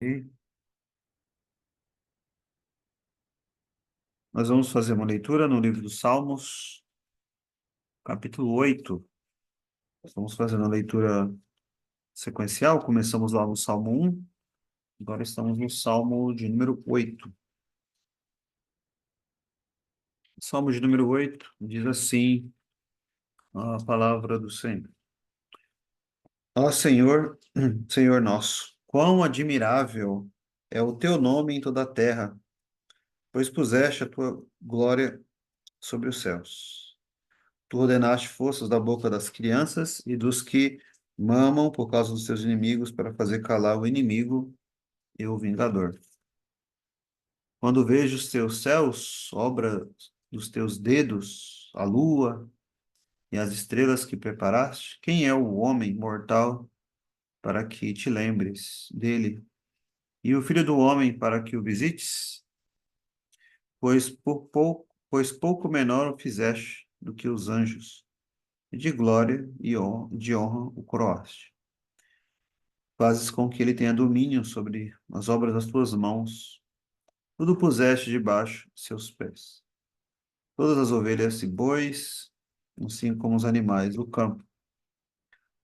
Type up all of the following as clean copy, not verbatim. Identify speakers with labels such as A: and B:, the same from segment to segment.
A: E nós vamos fazer uma leitura no livro dos Salmos, capítulo 8. Estamos fazendo a leitura sequencial. Começamos lá no Salmo 1, agora estamos no Salmo de número 8. Salmo de número 8 diz assim a palavra do Senhor. Ó Senhor, Senhor nosso, quão admirável é o teu nome em toda a terra, pois puseste a tua glória sobre os céus. Tu ordenaste forças da boca das crianças e dos que mamam por causa dos teus inimigos, para fazer calar o inimigo e o vingador. Quando vejo os teus céus, obra dos teus dedos, a lua e as estrelas que preparaste, quem é o homem mortal para que te lembres dele? E o filho do homem para que o visites? Pois pouco menor o fizeste do que os anjos, e de glória e de honra o coroaste. Fazes com que ele tenha domínio sobre as obras das tuas mãos. Tudo puseste debaixo de seus pés. Todas as ovelhas e bois, assim como os animais do campo,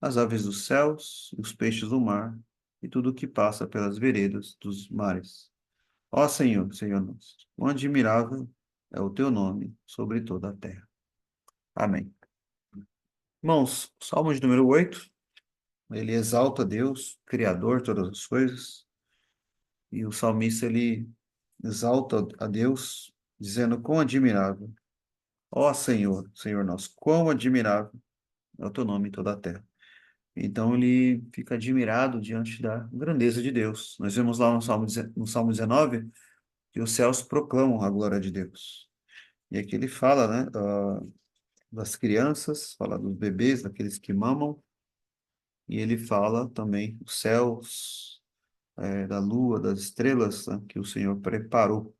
A: as aves dos céus e os peixes do mar, e tudo o que passa pelas veredas dos mares. Ó Senhor, Senhor nosso, quão admirável é o teu nome sobre toda a terra. Amém. Irmãos, Salmo de número 8, ele exalta Deus, Criador de todas as coisas, e o salmista, ele exalta a Deus, dizendo: quão admirável, ó Senhor, Senhor nosso, quão admirável é o teu nome em toda a terra. Então ele fica admirado diante da grandeza de Deus. Nós vemos lá no Salmo 19 que os céus proclamam a glória de Deus. E aqui ele fala, né, das crianças, fala dos bebês, daqueles que mamam, e ele fala também dos céus, da lua, das estrelas, né, que o Senhor preparou.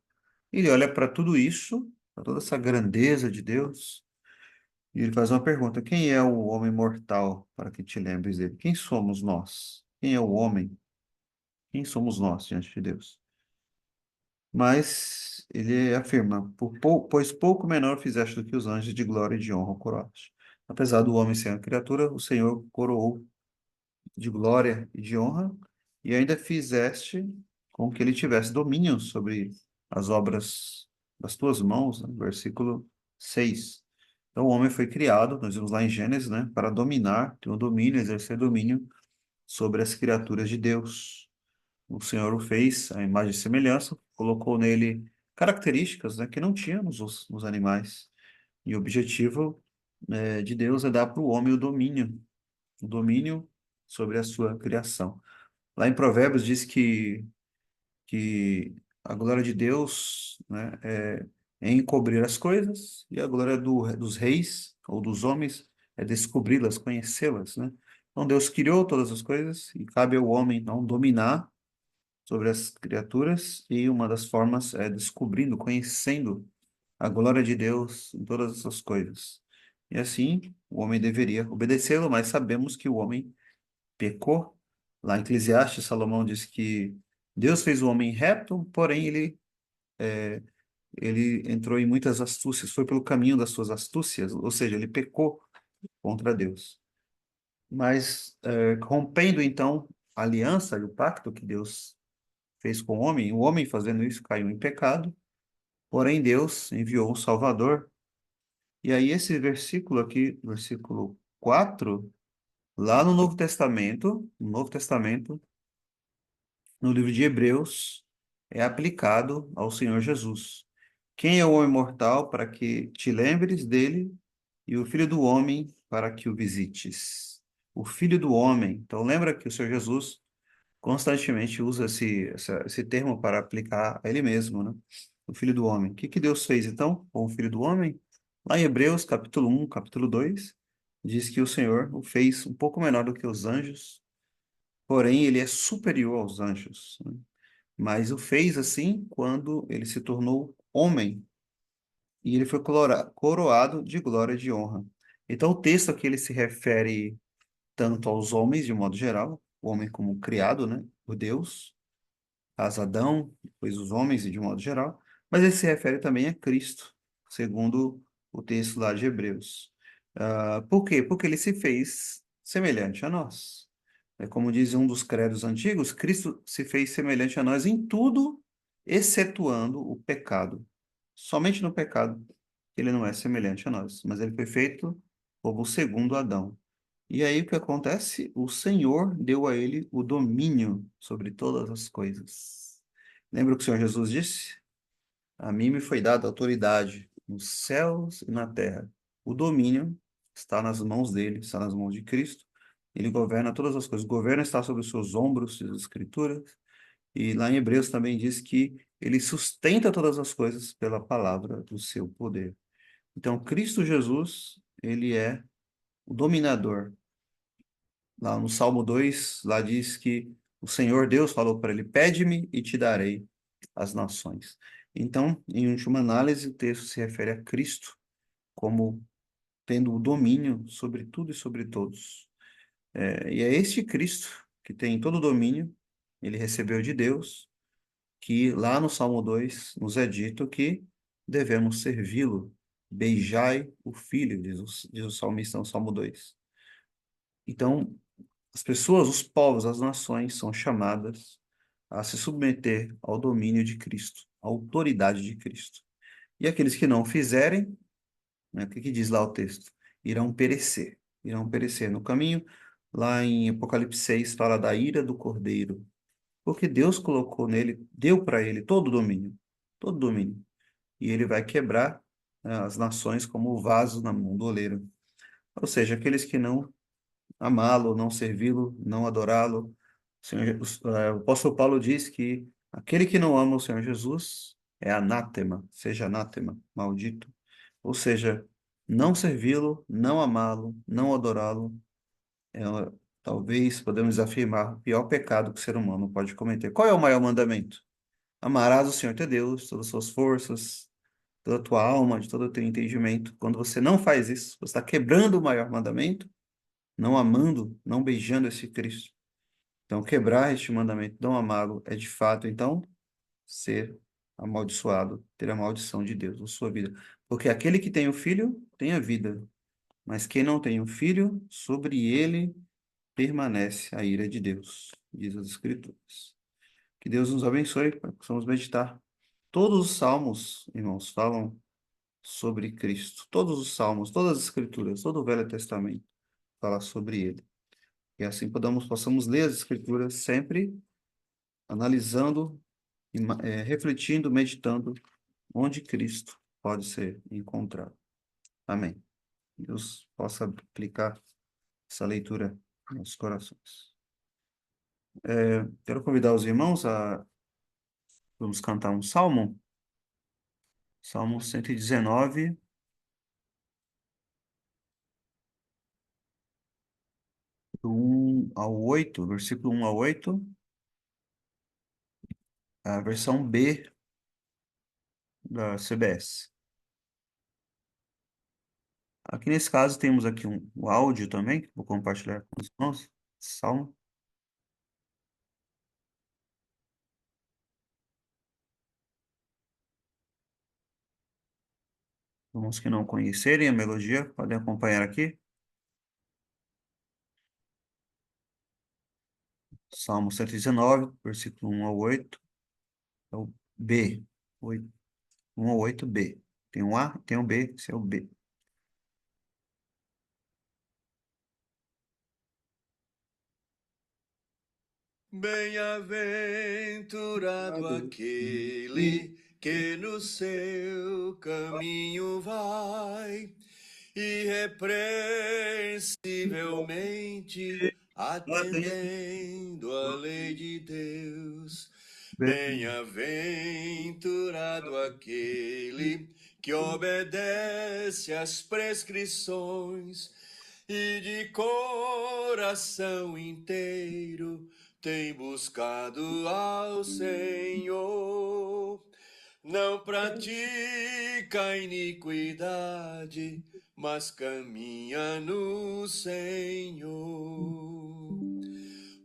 A: Ele olha para tudo isso, para toda essa grandeza de Deus, e ele faz uma pergunta: quem é o homem mortal para que te lembres dele? Quem somos nós? Quem é o homem? Quem somos nós diante de Deus? Mas ele afirma: pois pouco menor fizeste do que os anjos, de glória e de honra o coroaste. Apesar do homem ser uma criatura, o Senhor coroou de glória e de honra, e ainda fizeste com que ele tivesse domínio sobre as obras das tuas mãos, né? Versículo 6. Então, o homem foi criado, nós vimos lá em Gênesis, né, para dominar, ter um domínio, exercer domínio sobre as criaturas de Deus. O Senhor o fez à imagem e semelhança, colocou nele características, né, que não tinha nos animais. E o objetivo, de Deus é dar para o homem o domínio sobre a sua criação. Lá em Provérbios diz que a glória de Deus, né, é encobrir as coisas, e a glória dos reis ou dos homens é descobri-las, conhecê-las, né? Então Deus criou todas as coisas e cabe ao homem então dominar sobre as criaturas, e uma das formas é descobrindo, conhecendo a glória de Deus em todas essas coisas. E assim, o homem deveria obedecê-lo, mas sabemos que o homem pecou. Lá em Eclesiastes, Salomão diz que Deus fez o homem reto, porém ele entrou em muitas astúcias, foi pelo caminho das suas astúcias, ou seja, ele pecou contra Deus. Mas, rompendo então a aliança e o pacto que Deus fez com o homem fazendo isso caiu em pecado, porém Deus enviou um Salvador. E aí esse versículo aqui, versículo 4, lá no Novo Testamento, no livro de Hebreus, é aplicado ao Senhor Jesus. Quem é o homem mortal para que te lembres dele, e o filho do homem para que o visites? O filho do homem. Então, lembra que o Senhor Jesus constantemente usa esse termo para aplicar a ele mesmo, né? O filho do homem. O que que Deus fez, então, com o filho do homem? Lá em Hebreus, capítulo 1, capítulo 2, diz que o Senhor o fez um pouco menor do que os anjos, porém ele é superior aos anjos, né? Mas o fez assim quando ele se tornou homem e ele foi coroado de glória e de honra. Então, o texto aqui ele se refere tanto aos homens, de modo geral, o homem como criado, né, por Deus, caso Adão, depois os homens e de modo geral, mas ele se refere também a Cristo, segundo o texto lá de Hebreus. Por quê? Porque ele se fez semelhante a nós. É como diz um dos credos antigos, Cristo se fez semelhante a nós em tudo, excetuando o pecado. Somente no pecado ele não é semelhante a nós, mas ele foi feito como o segundo Adão. E aí o que acontece? O Senhor deu a ele o domínio sobre todas as coisas. Lembra o que o Senhor Jesus disse? A mim me foi dada autoridade nos céus e na terra. O domínio está nas mãos dele, está nas mãos de Cristo. Ele governa todas as coisas. O governo está sobre os seus ombros, diz as Escrituras. E lá em Hebreus também diz que ele sustenta todas as coisas pela palavra do seu poder. Então, Cristo Jesus, ele é o dominador. Lá no Salmo 2, lá diz que o Senhor Deus falou para ele: Pede-me e te darei as nações. Então, em última análise, o texto se refere a Cristo como tendo o domínio sobre tudo e sobre todos. E é este Cristo que tem todo o domínio, ele recebeu de Deus, que lá no Salmo 2 nos é dito que devemos servi-lo. Beijai o Filho, diz o salmista no Salmo 2. Então, as pessoas, os povos, as nações são chamadas a se submeter ao domínio de Cristo, à autoridade de Cristo. E aqueles que não fizerem, né, o que que diz lá o texto? Irão perecer. Irão perecer no caminho. Lá em Apocalipse 6 fala da ira do Cordeiro, porque Deus colocou nele, deu para ele todo o domínio, todo o domínio. E ele vai quebrar, né, as nações como o vaso na mão do oleiro. Ou seja, aqueles que não amá-lo, não servi-lo, não adorá-lo. O apóstolo Paulo diz que aquele que não ama o Senhor Jesus é anátema, seja anátema, maldito. Ou seja, não servi-lo, não amá-lo, não adorá-lo, é, talvez podemos afirmar o pior pecado que o ser humano pode cometer. Qual é o maior mandamento? Amarás o Senhor teu Deus, todas as suas forças, toda a tua alma, de todo o teu entendimento. Quando você não faz isso, você está quebrando o maior mandamento, não amando, não beijando esse Cristo. Então, quebrar este mandamento, não amá-lo, é de fato, então, ser amaldiçoado, ter a maldição de Deus na sua vida. Porque aquele que tem o filho tem a vida, mas quem não tem o filho, sobre ele permanece a ira de Deus, diz as Escrituras. Que Deus nos abençoe para que possamos meditar. Todos os salmos, irmãos, falam sobre Cristo. Todos os salmos, todas as Escrituras, todo o Velho Testamento fala sobre ele. E assim possamos ler as Escrituras sempre analisando, refletindo, meditando onde Cristo pode ser encontrado. Amém. Deus possa aplicar essa leitura nos nossos corações. Quero convidar os irmãos a vamos cantar um salmo, Salmo 119, do 1 ao 8, versículo 1 ao 8, a versão B da CBS. Aqui nesse caso temos aqui o áudio também, que vou compartilhar com os irmãos. Salmo. Irmãos que não conhecerem a melodia, podem acompanhar aqui. Salmo 119, versículo 1 ao 8. É o B. 1 ao 8B. Tem um A, tem um B, esse é o B.
B: Bem-aventurado aquele que no seu caminho vai, irrepreensivelmente atendendo a lei de Deus. Bem-aventurado aquele que obedece às prescrições e de coração inteiro tem buscado ao Senhor. Não pratica a iniquidade, mas caminha no Senhor.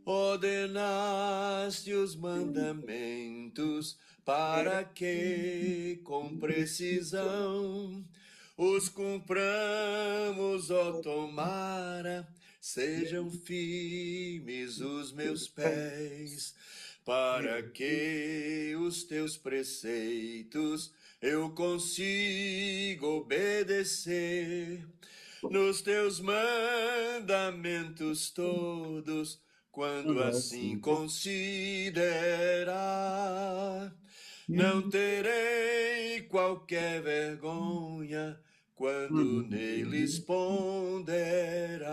B: ordenaste os mandamentos para que, com precisão, os cumpramos, ó tomara, sejam firmes os meus pés, para que os teus preceitos eu consiga obedecer. Nos teus mandamentos todos, quando assim considerar, não terei qualquer vergonha quando neles ponderar.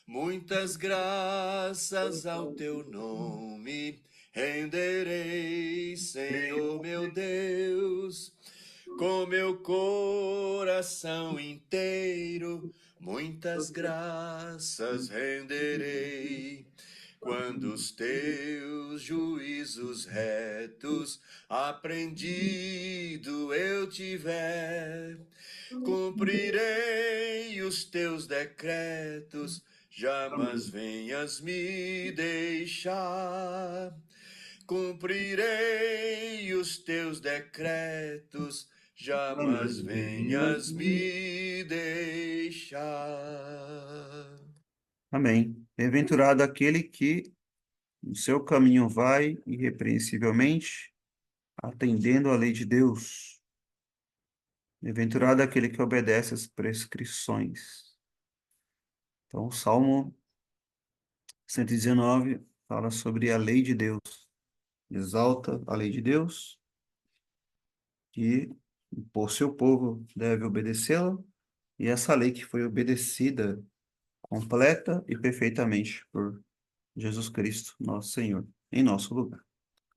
B: Muitas graças ao teu nome renderei, Senhor meu Deus, com meu coração inteiro. Muitas graças renderei quando os teus juízos retos aprendido eu tiver. Cumprirei os teus decretos, jamais venhas me deixar. Cumprirei os teus decretos, jamais venhas me deixar.
A: Amém. Bem-aventurado aquele que no seu caminho vai irrepreensivelmente, atendendo à lei de Deus. Bem-aventurado aquele que obedece às prescrições. Então, o Salmo 119 fala sobre a lei de Deus. Exalta a lei de Deus, que o seu povo deve obedecê-la, e essa lei que foi obedecida completa e perfeitamente por Jesus Cristo, nosso Senhor, em nosso lugar.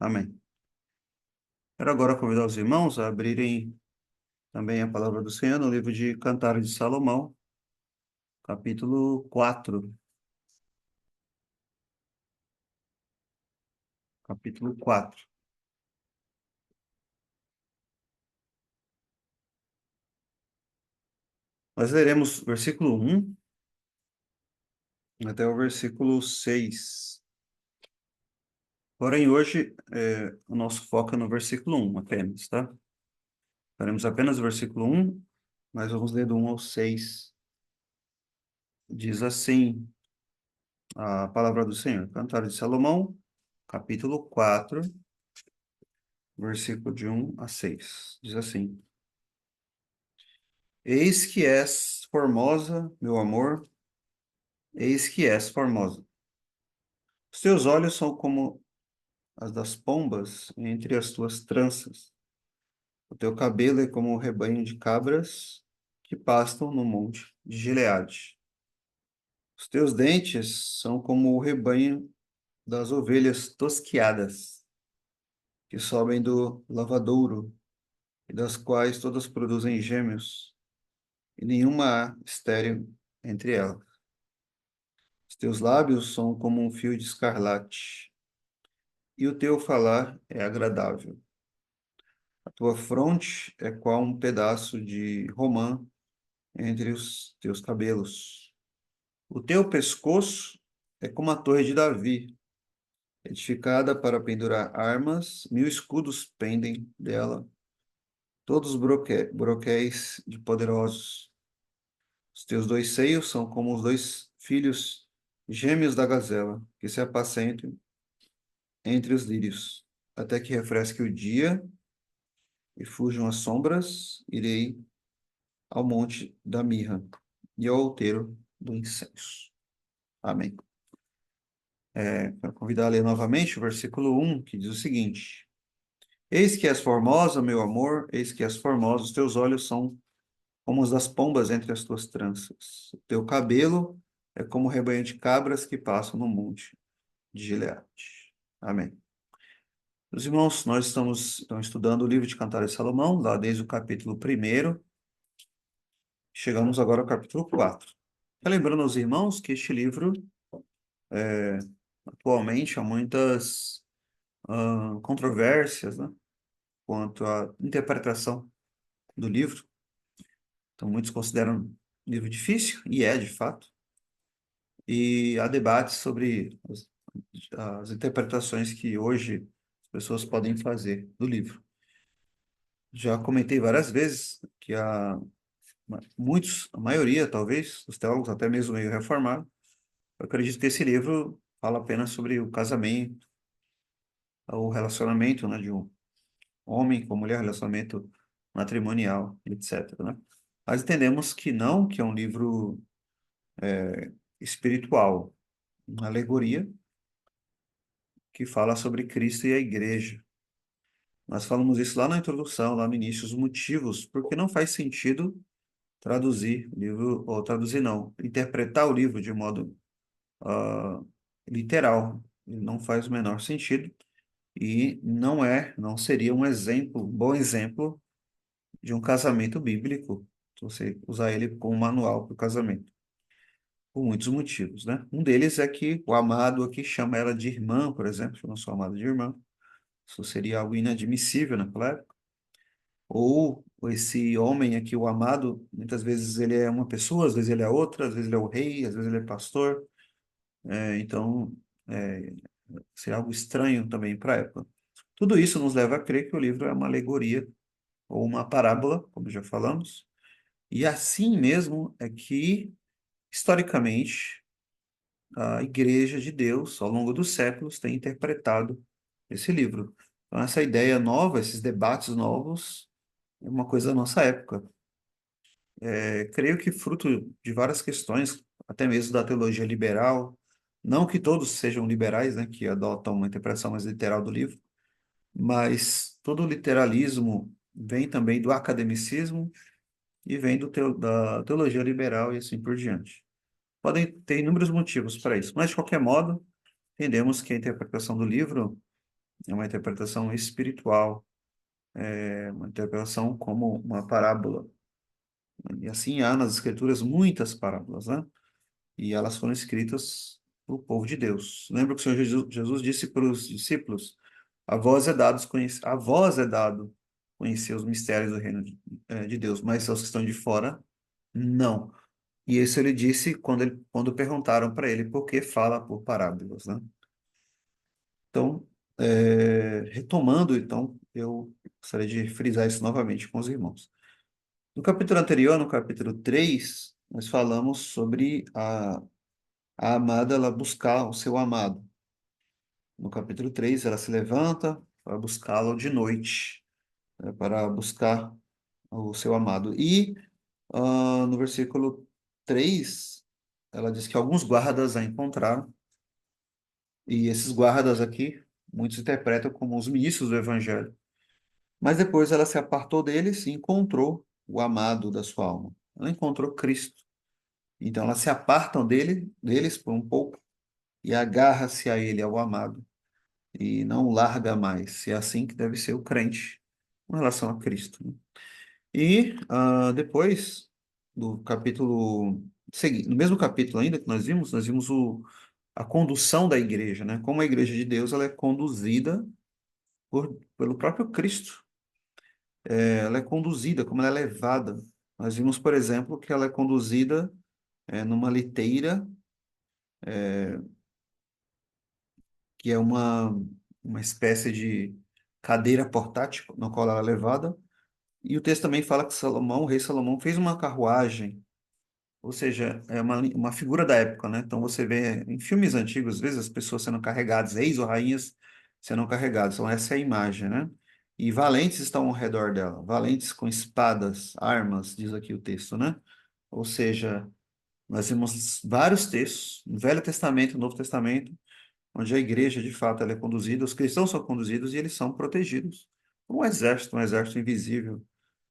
A: Amém. Quero agora convidar os irmãos a abrirem também a palavra do Senhor no livro de Cantares de Salomão, capítulo 4. Capítulo 4. Nós leremos versículo 1 até o versículo 6. Porém, hoje, o nosso foco é no versículo 1 apenas, tá? Faremos apenas o versículo 1, mas vamos ler do 1 ao 6. Diz assim a palavra do Senhor. Cantares de Salomão, capítulo 4, versículo de 1 a 6. Diz assim: Eis que és formosa, meu amor, eis que és formosa. Os teus olhos são como as das pombas entre as tuas tranças. O teu cabelo é como o rebanho de cabras que pastam no monte de Gileade. Os teus dentes são como o rebanho das ovelhas tosquiadas, que sobem do lavadouro, e das quais todas produzem gêmeos, e nenhuma há estéril entre elas. Os teus lábios são como um fio de escarlate, e o teu falar é agradável. A tua fronte é qual um pedaço de romã entre os teus cabelos. O teu pescoço é como a torre de Davi, edificada para pendurar armas, 1000 escudos pendem dela, todos broquéis de poderosos. Os teus dois seios são como os dois filhos gêmeos da gazela, que se apacentam entre os lírios, até que refresque o dia e fujam as sombras, irei ao monte da mirra e ao outeiro do incenso. Amém. Quero convidar a ler novamente o versículo 1, que diz o seguinte: Eis que és formosa, meu amor, eis que és formosa, os teus olhos são como os das pombas entre as tuas tranças. O teu cabelo é como o rebanho de cabras que passam no monte de Gileade. Amém. Meus irmãos, nós estamos então, estudando o livro de Cantares de Salomão, lá desde o capítulo 1, chegamos agora ao capítulo 4. Lembrando aos irmãos que este livro, atualmente, há muitas controvérsias, né, quanto à interpretação do livro. Então, muitos consideram um livro difícil, e é, de fato. e há debates sobre as interpretações que hoje as pessoas podem fazer do livro. Já comentei várias vezes que muitos, a maioria, talvez, dos teólogos, até mesmo meio reformado, eu acredito que esse livro fala apenas sobre o casamento, o relacionamento, né, de um homem com mulher, relacionamento matrimonial, etc., né? Mas entendemos que não, que é um livro espiritual, uma alegoria que fala sobre Cristo e a igreja. Nós falamos isso lá na introdução, lá no início, os motivos, porque não faz sentido traduzir o livro, ou traduzir não, interpretar o livro de modo ah, literal. Ele não faz o menor sentido e não seria um exemplo, um bom exemplo de um casamento bíblico, se você usar ele como manual para o casamento, por muitos motivos, né? Um deles é que o amado aqui chama ela de irmã, por exemplo, chama sua amada de irmã. Isso seria algo inadmissível naquela época. Ou esse homem aqui, o amado, muitas vezes ele é uma pessoa, às vezes ele é outra, às vezes ele é o rei, às vezes ele é pastor. Então, é, seria algo estranho também para a época. Tudo isso nos leva a crer que o livro é uma alegoria ou uma parábola, como já falamos. E assim mesmo é que, historicamente, a Igreja de Deus, ao longo dos séculos, tem interpretado esse livro. Então, essa ideia nova, esses debates novos, é uma coisa da nossa época. Creio que fruto de várias questões, até mesmo da teologia liberal, não que todos sejam liberais, né, que adotam uma interpretação mais literal do livro, mas todo o literalismo vem também do academicismo e vem da teologia liberal e assim por diante. Podem ter inúmeros motivos para isso, mas de qualquer modo, entendemos que a interpretação do livro é uma interpretação espiritual, é uma interpretação como uma parábola. E assim há nas Escrituras muitas parábolas, né? E elas foram escritas para o povo de Deus. Lembra que o Senhor Jesus disse para os discípulos: a vós é dado conhecer os mistérios do reino de Deus, mas aos que estão de fora, não. E isso ele disse quando perguntaram para ele por que fala por parábolas, né? Então, retomando, então, eu gostaria de frisar isso novamente com os irmãos. No capítulo anterior, no capítulo 3, nós falamos sobre a amada ela buscar o seu amado. No capítulo 3, ela se levanta para buscá-lo de noite, né, para buscar o seu amado. E no versículo 3, ela diz que alguns guardas a encontraram, e esses guardas aqui, muitos interpretam como os ministros do evangelho. Mas depois ela se apartou deles e encontrou o amado da sua alma. Ela encontrou Cristo. Então elas se apartam deles por um pouco e agarra-se a ele, ao amado, e não larga mais. E é assim que deve ser o crente com relação a Cristo, né? E depois, no capítulo seguinte, no mesmo capítulo ainda que nós vimos a condução da igreja, né? Como a igreja de Deus ela é conduzida pelo próprio Cristo. Ela é conduzida, como ela é levada. Nós vimos, por exemplo, que ela é conduzida numa liteira, que é uma espécie de cadeira portátil, na qual ela é levada. E o texto também fala que Salomão, o rei Salomão, fez uma carruagem, ou seja, é uma figura da época, né? Então você vê em filmes antigos, às vezes, as pessoas sendo carregadas, reis ou rainhas sendo carregados. Então essa é a imagem, né? E valentes estão ao redor dela, valentes com espadas, armas, diz aqui o texto, né? Ou seja, nós temos vários textos, no Velho Testamento, no Novo Testamento, onde a igreja, de fato, ela é conduzida, os cristãos são conduzidos e eles são protegidos por um exército invisível,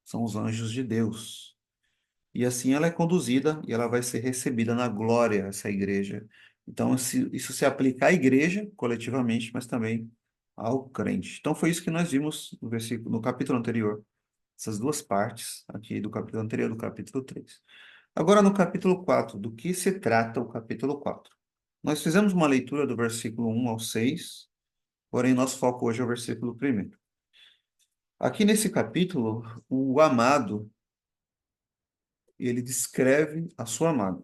A: são os anjos de Deus. E assim ela é conduzida e ela vai ser recebida na glória, essa igreja. Então, isso se aplica à igreja, coletivamente, mas também ao crente. Então, foi isso que nós vimos no capítulo anterior, essas duas partes aqui do capítulo anterior, do capítulo 3. Agora, no capítulo 4, do que se trata o capítulo 4? Nós fizemos uma leitura do versículo 1 ao 6, porém, nosso foco hoje é o versículo 1. Aqui nesse capítulo, o amado, ele descreve a sua amada.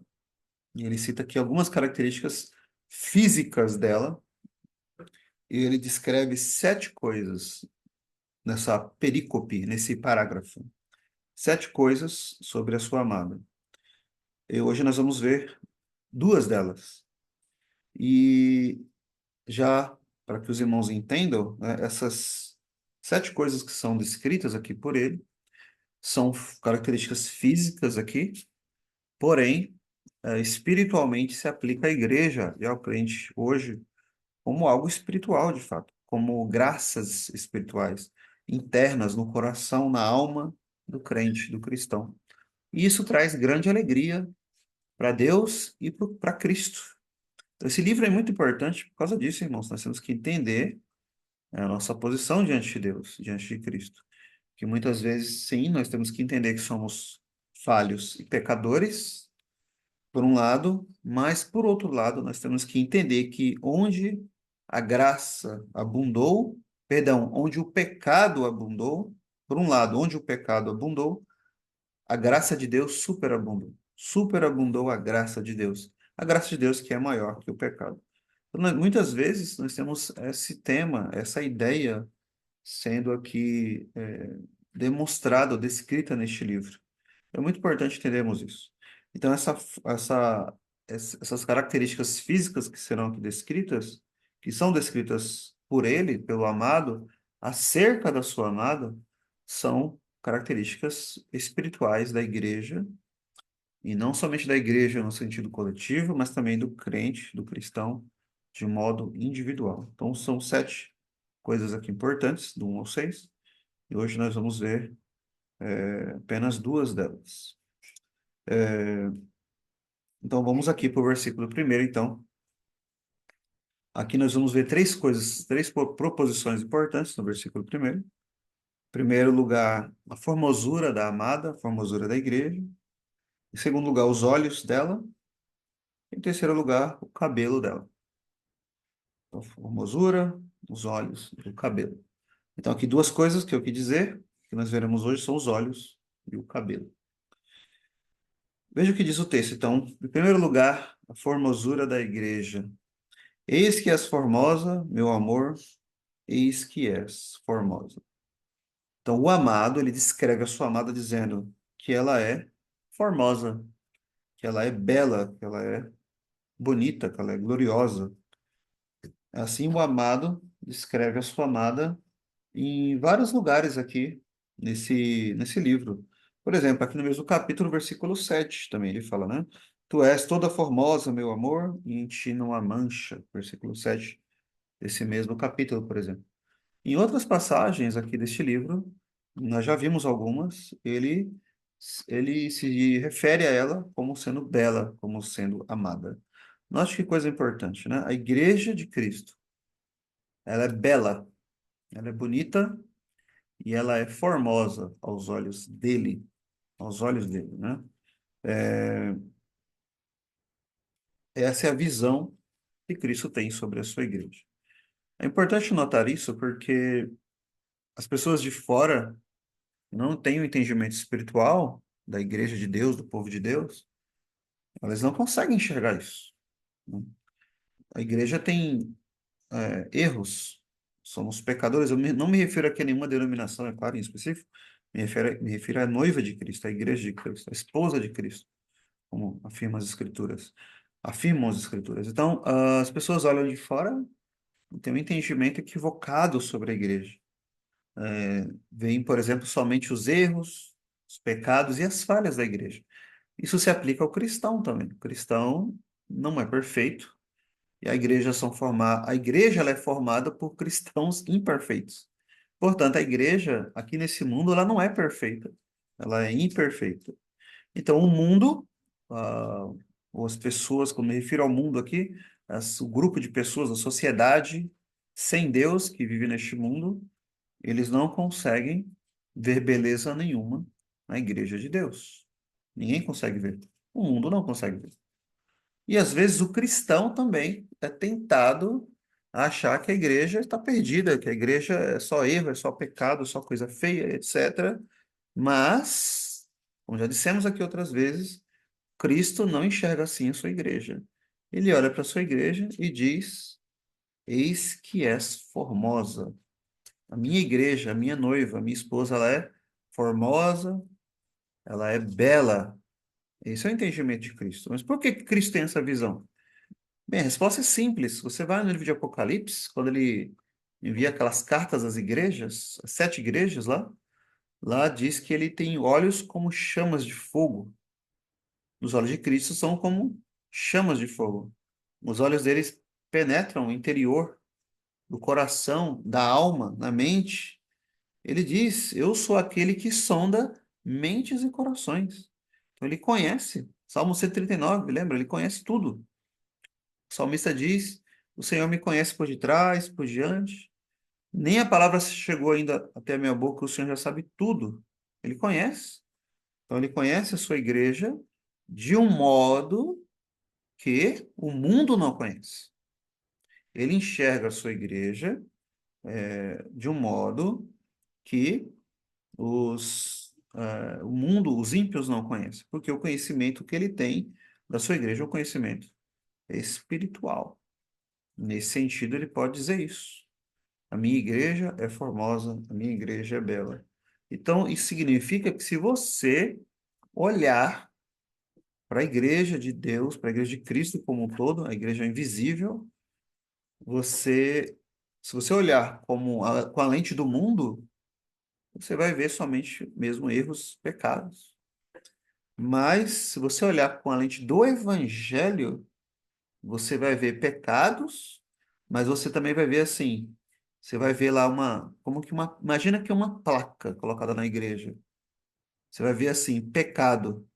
A: E ele cita aqui algumas características físicas dela, e ele descreve 7 coisas nessa perícope, nesse parágrafo. 7 coisas sobre a sua amada. E hoje nós vamos ver 2 delas. E já para que os irmãos entendam, né, essas 7 coisas que são descritas aqui por ele são características físicas aqui, porém, espiritualmente se aplica à igreja e ao crente hoje como algo espiritual, de fato, como graças espirituais internas no coração, na alma do crente, do cristão. E isso traz grande alegria para Deus e para Cristo. Esse livro é muito importante por causa disso, irmãos. Nós temos que entender a nossa posição diante de Deus, diante de Cristo. Que muitas vezes, sim, nós temos que entender que somos falhos e pecadores, por um lado, mas por outro lado, nós temos que entender que onde a graça abundou, perdão, onde o pecado abundou, por um lado, onde o pecado abundou, a graça de Deus superabundou. Superabundou a graça de Deus. A graça de Deus que é maior que o pecado. Então, muitas vezes nós temos esse tema, essa ideia sendo aqui demonstrada ou descrita neste livro. É muito importante entendermos isso. Então, essas características físicas que serão aqui descritas, que são descritas por ele, pelo amado, acerca da sua amada, são características espirituais da igreja, e não somente da igreja no sentido coletivo, mas também do crente, do cristão, de modo individual. Então, são 7 coisas aqui importantes, do 1 ao 6, e hoje nós vamos ver apenas 2 delas. Então, vamos aqui para o versículo primeiro, então. Aqui nós vamos ver 3 coisas, 3 proposições importantes no versículo primeiro. Em primeiro lugar, a formosura da amada, a formosura da igreja. Em segundo lugar, os olhos dela. Em terceiro lugar, o cabelo dela. Então, a formosura, os olhos e o cabelo. Então, aqui 2 coisas que eu quis dizer, que nós veremos hoje, são os olhos e o cabelo. Veja o que diz o texto, então. Em primeiro lugar, a formosura da igreja. Eis que és formosa, meu amor, eis que és formosa. Então, o amado, ele descreve a sua amada dizendo que ela é formosa, que ela é bela, que ela é bonita, que ela é gloriosa. Assim, o amado descreve a sua amada em vários lugares aqui nesse livro. Por exemplo, aqui no mesmo capítulo, versículo 7, também ele fala, né? Tu és toda formosa, meu amor, e em ti não há mancha. Versículo 7 desse mesmo capítulo, por exemplo. Em outras passagens aqui deste livro, nós já vimos algumas, ele se refere a ela como sendo bela, como sendo amada. Note que coisa importante, né? A igreja de Cristo, ela é bela, ela é bonita e ela é formosa aos olhos dele, né? Essa é a visão que Cristo tem sobre a sua igreja. É importante notar isso porque as pessoas de fora não têm o entendimento espiritual da igreja de Deus, do povo de Deus, elas não conseguem enxergar isso, né? A igreja tem erros, somos pecadores. Não me refiro aqui a nenhuma denominação, é claro, em específico, me refiro à noiva de Cristo, à igreja de Cristo, à esposa de Cristo, como afirmam as Escrituras. Afirmam as Escrituras. Então, as pessoas olham de fora e têm um entendimento equivocado sobre a igreja. Veem, por exemplo, somente os erros, os pecados e as falhas da igreja. Isso se aplica ao cristão também. O cristão não é perfeito e a igreja ela é formada por cristãos imperfeitos. Portanto, a igreja aqui nesse mundo ela não é perfeita, ela é imperfeita. Então, o mundo, ah, ou as pessoas, quando me refiro ao mundo aqui, o grupo de pessoas, a sociedade sem Deus que vive neste mundo, eles não conseguem ver beleza nenhuma na igreja de Deus. Ninguém consegue ver. O mundo não consegue ver. E às vezes o cristão também é tentado a achar que a igreja está perdida, que a igreja é só erro, é só pecado, é só coisa feia, etc. Mas, como já dissemos aqui outras vezes, Cristo não enxerga assim a sua igreja. Ele olha para a sua igreja e diz: Eis que és formosa. A minha igreja, a minha noiva, a minha esposa, ela é formosa, ela é bela. Esse é o entendimento de Cristo. Mas por que Cristo tem essa visão? Bem, a resposta é simples. Você vai no livro de Apocalipse, quando ele envia aquelas cartas às igrejas, às 7 igrejas lá diz que ele tem olhos como chamas de fogo. Os olhos de Cristo são como chamas de fogo. Os olhos deles penetram o interior do coração, da alma, na mente. Ele diz: Eu sou aquele que sonda mentes e corações. Então ele conhece. Salmo 139, lembra? Ele conhece tudo. O salmista diz: O Senhor me conhece por detrás, por diante. Nem a palavra chegou ainda até a minha boca, o Senhor já sabe tudo. Ele conhece. Então ele conhece a sua igreja de um modo que o mundo não conhece. Ele enxerga a sua igreja de um modo que o mundo, os ímpios não conhecem, porque o conhecimento que ele tem da sua igreja é um conhecimento espiritual. Nesse sentido, ele pode dizer isso. A minha igreja é formosa, a minha igreja é bela. Então, isso significa que se você olhar para a igreja de Deus, para a igreja de Cristo como um todo, a igreja invisível, você, se você olhar com a lente do mundo, você vai ver somente mesmo erros, pecados. Mas se você olhar com a lente do evangelho, você vai ver pecados, mas você também vai ver assim, você vai ver lá imagina que é uma placa colocada na igreja. Você vai ver assim, pecado.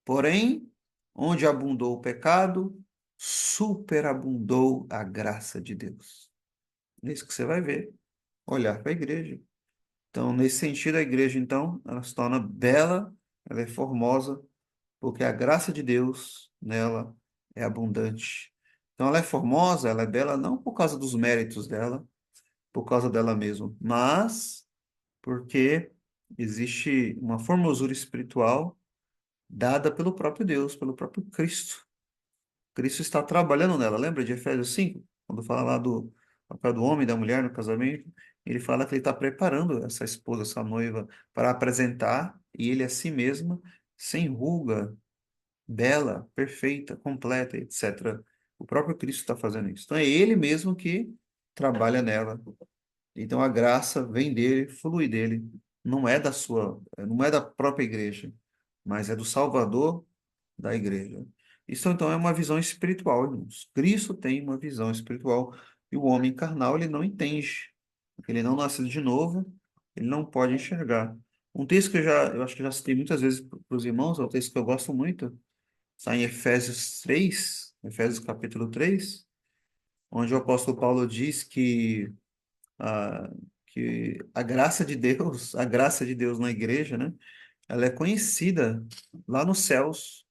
A: Porém, onde abundou o pecado, superabundou a graça de Deus. É isso que você vai ver, olhar para a igreja. Então, nesse sentido, a igreja, então, ela se torna bela, ela é formosa, porque a graça de Deus nela é abundante. Então, ela é formosa, ela é bela, não por causa dos méritos dela, por causa dela mesma, mas porque existe uma formosura espiritual dada pelo próprio Deus, pelo próprio Cristo. Cristo está trabalhando nela. Lembra de Efésios 5? Quando fala lá do papel do homem e da mulher no casamento, ele fala que ele está preparando essa esposa, essa noiva, para apresentar e ele a si mesma, sem ruga, bela, perfeita, completa, etc. O próprio Cristo está fazendo isso. Então é ele mesmo que trabalha nela. Então a graça vem dele, flui dele. Não é da própria igreja, mas é do Salvador da igreja. Isso então é uma visão espiritual, irmãos. Cristo tem uma visão espiritual e o homem carnal ele não entende. Ele não nasceu de novo, ele não pode enxergar. Um texto que eu acho que já citei muitas vezes para os irmãos, é um texto que eu gosto muito, está em Efésios 3, Efésios capítulo 3, onde o apóstolo Paulo diz a, que a graça de Deus na igreja, né, ela é conhecida lá nos céus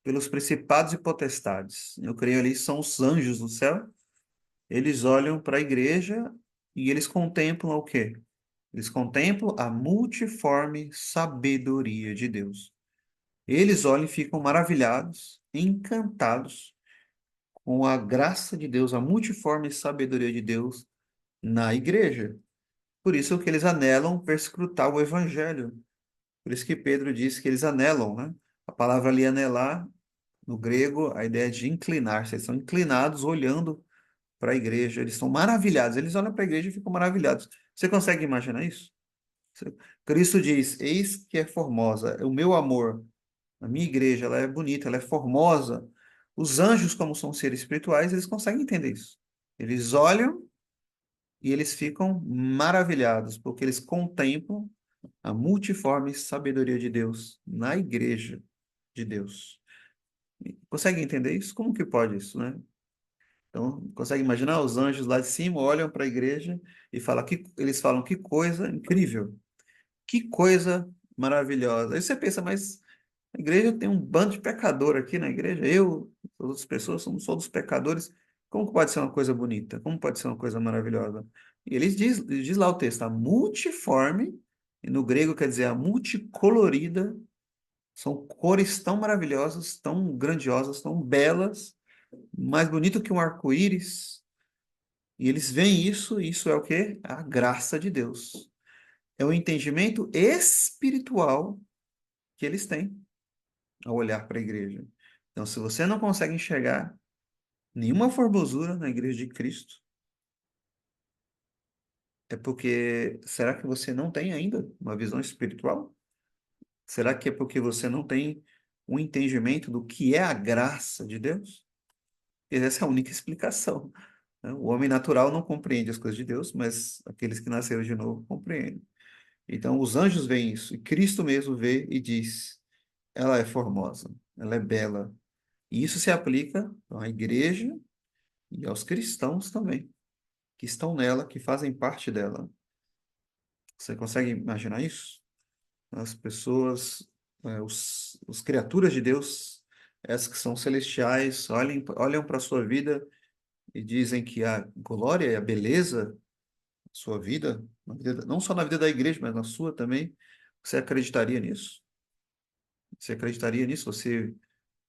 A: pelos principados e potestades. Eu creio ali são os anjos do céu. Eles olham para a igreja e eles contemplam o quê? Eles contemplam a multiforme sabedoria de Deus. Eles olham e ficam maravilhados, encantados com a graça de Deus, a multiforme sabedoria de Deus na igreja. Por isso que eles anelam perscrutar o evangelho. Por isso que Pedro diz que eles anelam, né? A palavra ali anelar, no grego, a ideia é de inclinar-se. Eles estão inclinados, olhando para a igreja. Eles estão maravilhados. Eles olham para a igreja e ficam maravilhados. Você consegue imaginar isso? Cristo diz: Eis que é formosa, o meu amor. A minha igreja, ela é bonita, ela é formosa. Os anjos, como são seres espirituais, eles conseguem entender isso. Eles olham e eles ficam maravilhados, porque eles contemplam a multiforme sabedoria de Deus na igreja de Deus. Consegue entender isso? Como que pode isso, né? Então, consegue imaginar? Os anjos lá de cima olham para a igreja e eles falam que coisa incrível, que coisa maravilhosa. Aí você pensa, mas a igreja tem um bando de pecador aqui na igreja, as outras pessoas somos todos pecadores. Como que pode ser uma coisa bonita? Como pode ser uma coisa maravilhosa? E diz lá o texto, a multiforme, e no grego quer dizer a multicolorida São cores tão maravilhosas, tão grandiosas, tão belas, mais bonito que um arco-íris. E eles veem isso, e isso é o quê? A graça de Deus. É o entendimento espiritual que eles têm ao olhar para a igreja. Então, se você não consegue enxergar nenhuma formosura na igreja de Cristo, é porque será que você não tem ainda uma visão espiritual? Será que é porque você não tem um entendimento do que é a graça de Deus? E essa é a única explicação, né? O homem natural não compreende as coisas de Deus, mas aqueles que nasceram de novo compreendem. Então, os anjos veem isso, e Cristo mesmo vê e diz: ela é formosa, ela é bela. E isso se aplica à igreja e aos cristãos também, que estão nela, que fazem parte dela. Você consegue imaginar isso? As pessoas, os criaturas de Deus, essas que são celestiais, olham para a sua vida e dizem que a glória e a beleza da sua vida, não só na vida da igreja, mas na sua também, você acreditaria nisso? Você acreditaria nisso? Você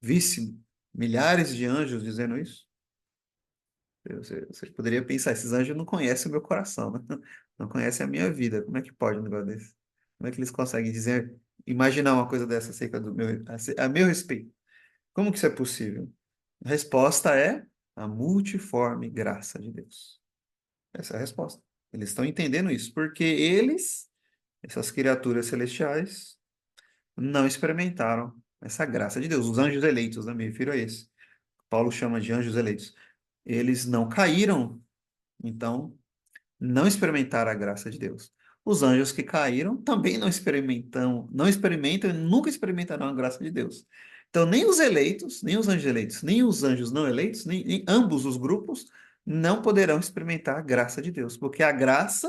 A: visse milhares de anjos dizendo isso? Você poderia pensar, esses anjos não conhecem o meu coração, né? Não conhecem a minha vida. Como é que pode um negócio desse? Como é que eles conseguem dizer, imaginar uma coisa dessa acerca do meu, a meu respeito? Como que isso é possível? A resposta é a multiforme graça de Deus. Essa é a resposta. Eles estão entendendo isso, porque eles, essas criaturas celestiais, não experimentaram essa graça de Deus. Os anjos eleitos, né? Me refiro a esse. Paulo chama de anjos eleitos. Eles não caíram, então não experimentaram a graça de Deus. Os anjos que caíram também não experimentam e nunca experimentarão a graça de Deus. Então, nem os eleitos, nem os anjos eleitos, nem os anjos não eleitos, nem ambos os grupos não poderão experimentar a graça de Deus, porque a graça,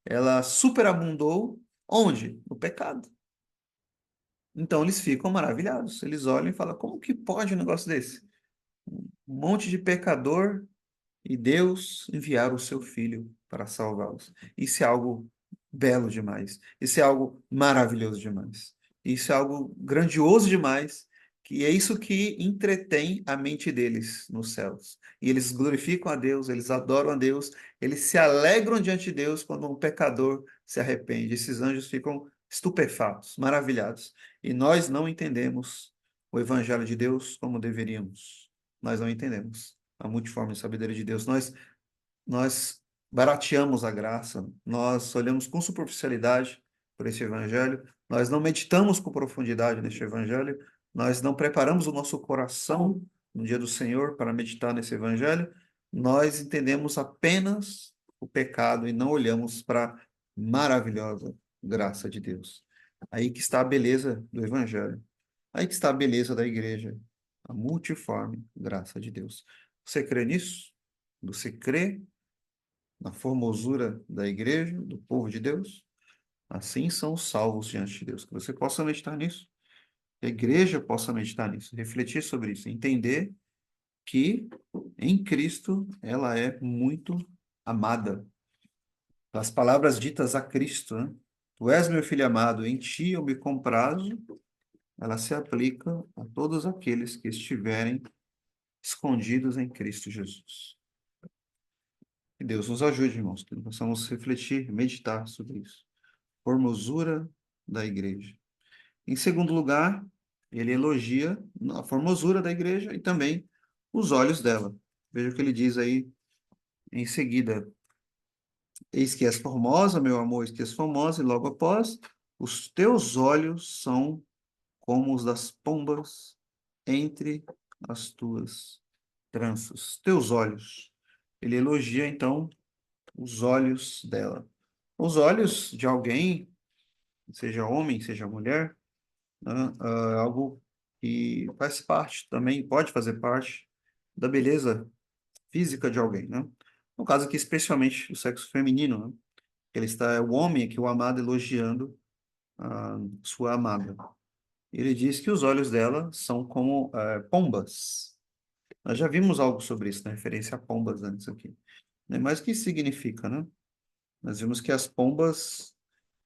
A: ela superabundou onde? No pecado. Então, eles ficam maravilhados. Eles olham e falam: como que pode um negócio desse? Um monte de pecador e Deus enviar o seu filho para salvá-los. Isso é algo belo demais. Isso é algo maravilhoso demais. Isso é algo grandioso demais, que é isso que entretém a mente deles nos céus. E eles glorificam a Deus, eles adoram a Deus, eles se alegram diante de Deus quando um pecador se arrepende. Esses anjos ficam estupefatos, maravilhados. E nós não entendemos o evangelho de Deus como deveríamos. Nós não entendemos a multiforme sabedoria de Deus. Nós barateamos a graça, nós olhamos com superficialidade por esse evangelho, nós não meditamos com profundidade neste evangelho, nós não preparamos o nosso coração no dia do Senhor para meditar nesse evangelho, nós entendemos apenas o pecado e não olhamos para a maravilhosa graça de Deus. Aí que está a beleza do evangelho. Aí que está a beleza da igreja, a multiforme graça de Deus. Você crê nisso? Você crê na formosura da igreja, do povo de Deus? Assim são os salvos diante de Deus. Que você possa meditar nisso, que a igreja possa meditar nisso, refletir sobre isso, entender que em Cristo ela é muito amada. As palavras ditas a Cristo, né? Tu és meu filho amado, em ti eu me comprazo, ela se aplica a todos aqueles que estiverem escondidos em Cristo Jesus. Que Deus nos ajude, irmãos, que possamos refletir, meditar sobre isso. Formosura da igreja. Em segundo lugar, ele elogia a formosura da igreja e também os olhos dela. Veja o que ele diz aí em seguida. Eis que és formosa, meu amor, eis que és formosa, e logo após, os teus olhos são como os das pombas entre as tuas tranças. Teus olhos. Ele elogia, então, os olhos dela. Os olhos de alguém, seja homem, seja mulher, né, algo que faz parte também, pode fazer parte da beleza física de alguém, né? No caso aqui, especialmente o sexo feminino, né? Ele está, é o homem aqui, o amado, elogiando a sua amada. Ele diz que os olhos dela são como pombas. Nós já vimos algo sobre isso, na referência a pombas antes aqui. Né? Mas o que isso significa, né? Nós vimos que as pombas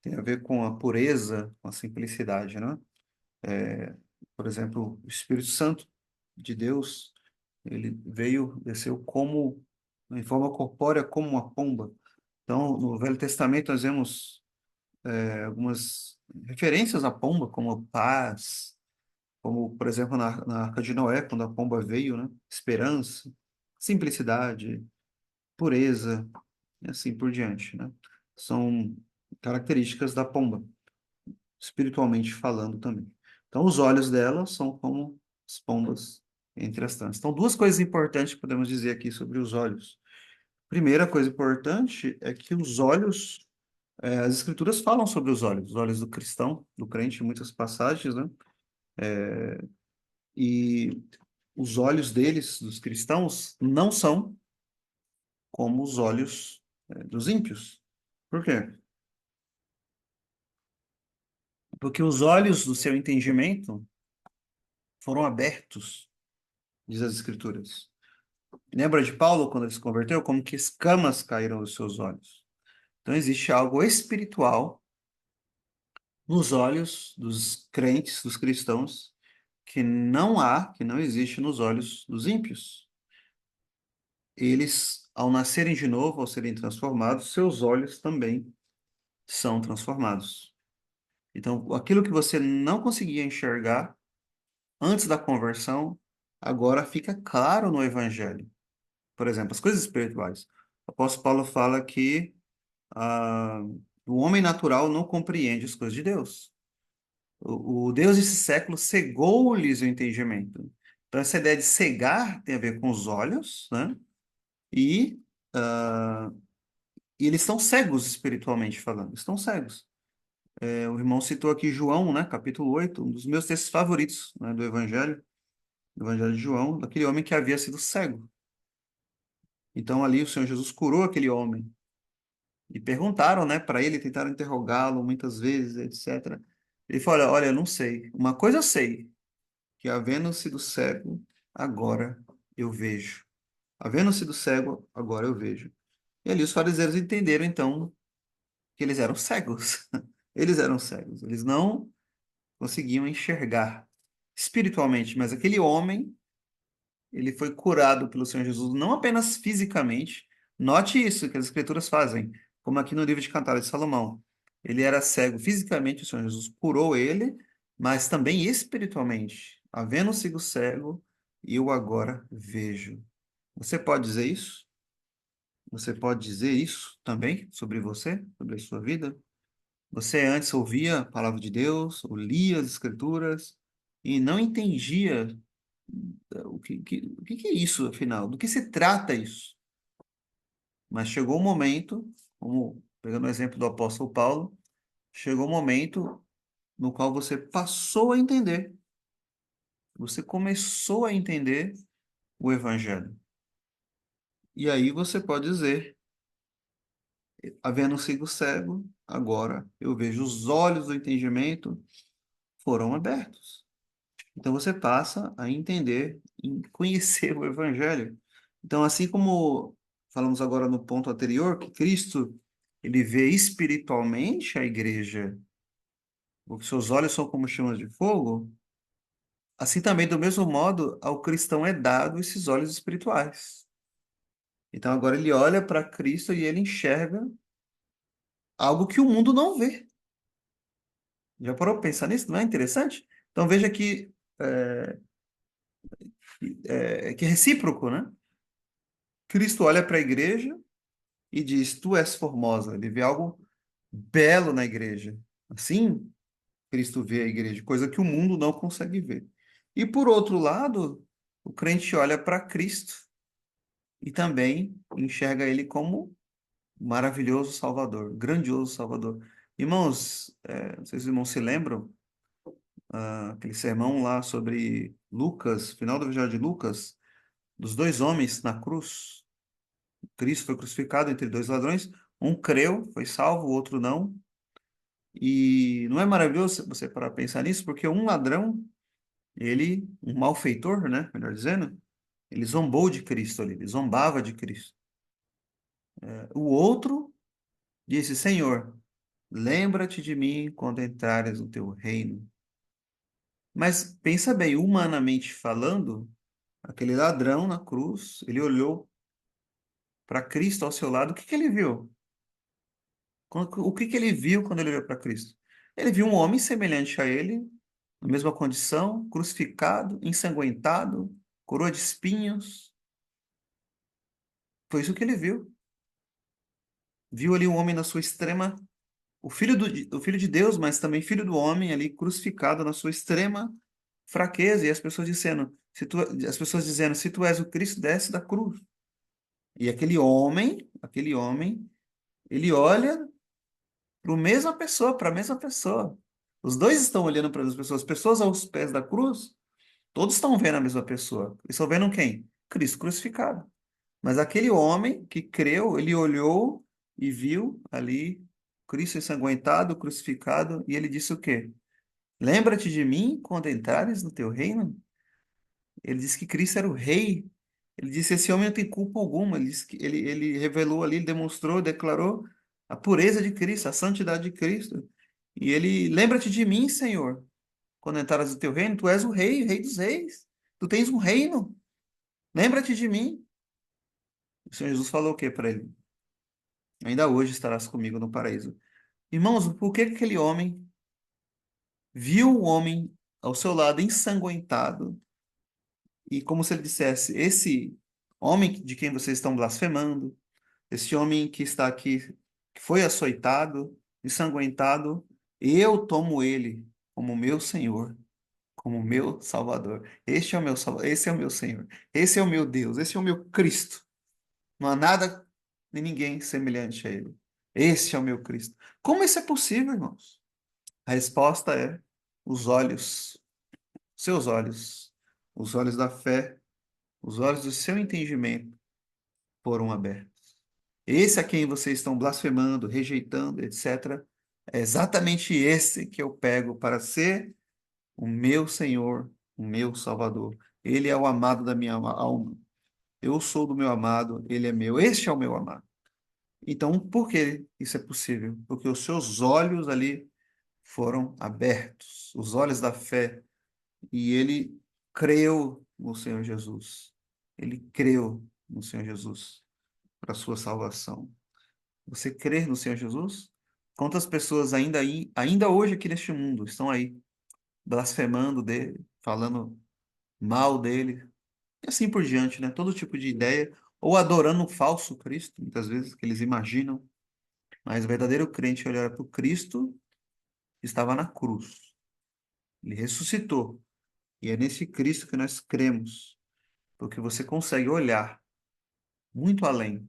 A: têm a ver com a pureza, com a simplicidade, né? Por exemplo, o Espírito Santo de Deus, ele veio, desceu como, em forma corpórea, como uma pomba. Então, no Velho Testamento, nós vemos algumas referências à pomba, como paz, como, por exemplo, na Arca de Noé, quando a pomba veio, né? Esperança, simplicidade, pureza, e assim por diante, né? São características da pomba, espiritualmente falando também. Então, os olhos dela são como as pombas entre as tantas. Então, duas coisas importantes que podemos dizer aqui sobre os olhos. Primeira coisa importante é que os olhos, as escrituras falam sobre os olhos do cristão, do crente, em muitas passagens, né? E os olhos deles, dos cristãos, não são como os olhos, dos ímpios. Por quê? Porque os olhos do seu entendimento foram abertos, diz as Escrituras. Lembra de Paulo, quando ele se converteu, como que escamas caíram dos seus olhos? Então, existe algo espiritual nos olhos dos crentes, dos cristãos, que não existe nos olhos dos ímpios. Eles, ao nascerem de novo, ao serem transformados, seus olhos também são transformados. Então, aquilo que você não conseguia enxergar antes da conversão, agora fica claro no Evangelho. Por exemplo, as coisas espirituais. O apóstolo Paulo fala que ah, o homem natural não compreende as coisas de Deus. O Deus desse século cegou-lhes o entendimento. Então, essa ideia de cegar tem a ver com os olhos, né? E, ah, e eles estão cegos espiritualmente falando, estão cegos. O irmão citou aqui João, né? Capítulo 8, um dos meus textos favoritos, né, do Evangelho de João, daquele homem que havia sido cego. Então, ali o Senhor Jesus curou aquele homem. E perguntaram, né, para ele, tentaram interrogá-lo muitas vezes, etc. Ele falou: olha, eu não sei. Uma coisa eu sei, que havendo sido cego, agora eu vejo. Havendo sido cego, agora eu vejo. E ali os fariseus entenderam, então, que eles eram cegos. Eles eram cegos. Eles não conseguiam enxergar espiritualmente, mas aquele homem, ele foi curado pelo Senhor Jesus, não apenas fisicamente. Note isso que as Escrituras fazem, como aqui no livro de Cantares de Salomão. Ele era cego fisicamente, o Senhor Jesus curou ele, mas também espiritualmente. Havendo sido cego, eu agora vejo. Você pode dizer isso? Você pode dizer isso também sobre você, sobre a sua vida? Você antes ouvia a palavra de Deus, ou lia as Escrituras e não entendia o que é isso, afinal, do que se trata isso. Mas chegou um momento, como pegando o exemplo do apóstolo Paulo, chegou um momento no qual você passou a entender, você começou a entender o Evangelho. E aí você pode dizer, havendo sido cego, agora eu vejo os olhos do entendimento foram abertos. Então você passa a entender e conhecer o Evangelho. Então, assim como falamos agora no ponto anterior, que Cristo ele vê espiritualmente a igreja, porque seus olhos são como chamas de fogo, assim também, do mesmo modo, ao cristão é dado esses olhos espirituais. Então, agora ele olha para Cristo e ele enxerga algo que o mundo não vê. Já parou para pensar nisso? Não é interessante? Então, veja é, que é recíproco, né? Cristo olha para a igreja e diz: Tu és formosa. Ele vê algo belo na igreja. Assim, Cristo vê a igreja, coisa que o mundo não consegue ver. E por outro lado, o crente olha para Cristo e também enxerga ele como maravilhoso Salvador, grandioso Salvador. Irmãos, não sei se os irmãos se lembram, aquele sermão lá sobre Lucas, final do Evangelho de Lucas, dos dois homens na cruz. Cristo foi crucificado entre dois ladrões. Um creu, foi salvo, o outro não. E não é maravilhoso você parar para pensar nisso, porque um ladrão, um malfeitor, né, melhor dizendo, ele zombou de Cristo ali, ele zombava de Cristo. O outro disse: Senhor, lembra-te de mim quando entrares no teu reino. Mas pensa bem, humanamente falando, aquele ladrão na cruz, ele olhou para Cristo ao seu lado, o que que ele viu? O que que ele viu quando ele olhou para Cristo? Ele viu um homem semelhante a ele, na mesma condição, crucificado, ensanguentado, coroa de espinhos. Foi isso que ele viu. Viu ali um homem na sua extrema, o filho de Deus, mas também filho do homem ali crucificado na sua extrema fraqueza, e as pessoas dizendo, se tu és o Cristo, desce da cruz. E aquele homem, ele olha para a mesma pessoa. Os dois estão olhando para as pessoas aos pés da cruz, todos estão vendo a mesma pessoa. Eles estão vendo quem? Cristo crucificado. Mas aquele homem que creu, ele olhou e viu ali Cristo ensanguentado, crucificado, e ele disse o quê? Lembra-te de mim quando entrares no teu reino? Ele disse que Cristo era o rei. Ele disse: esse homem não tem culpa alguma. Ele disse que ele revelou ali, ele demonstrou, declarou a pureza de Cristo, a santidade de Cristo. E ele: lembra-te de mim, Senhor, quando entrares no teu reino. Tu és o rei, o rei dos reis. Tu tens um reino. Lembra-te de mim. O Senhor Jesus falou o quê para ele? Ainda hoje estarás comigo no paraíso. Irmãos, por que aquele homem viu o homem ao seu lado ensanguentado e como se ele dissesse: esse homem de quem vocês estão blasfemando, esse homem que está aqui, que foi açoitado, ensanguentado, eu tomo ele como meu Senhor, como meu Salvador. Este é o meu Salvador, esse é o meu Senhor, esse é o meu Deus, esse é o meu Cristo. Não há nada nem ninguém semelhante a ele. Este é o meu Cristo. Como isso é possível, irmãos? A resposta é os olhos, os olhos da fé, os olhos do seu entendimento foram abertos. Esse a quem vocês estão blasfemando, rejeitando, etc., é exatamente esse que eu pego para ser o meu Senhor, o meu Salvador. Ele é o amado da minha alma. Eu sou do meu amado, ele é meu. Este é o meu amado. Então, por que isso é possível? Porque os seus olhos ali foram abertos, os olhos da fé, e ele creu no Senhor Jesus. Ele creu no Senhor Jesus para a sua salvação. Você crer no Senhor Jesus? Quantas pessoas ainda hoje aqui neste mundo estão aí blasfemando dele, falando mal dele, e assim por diante, né? Todo tipo de ideia, ou adorando um falso Cristo, muitas vezes, que eles imaginam, mas o verdadeiro crente olhar para o Cristo que estava na cruz. Ele ressuscitou. E é nesse Cristo que nós cremos, porque você consegue olhar muito além.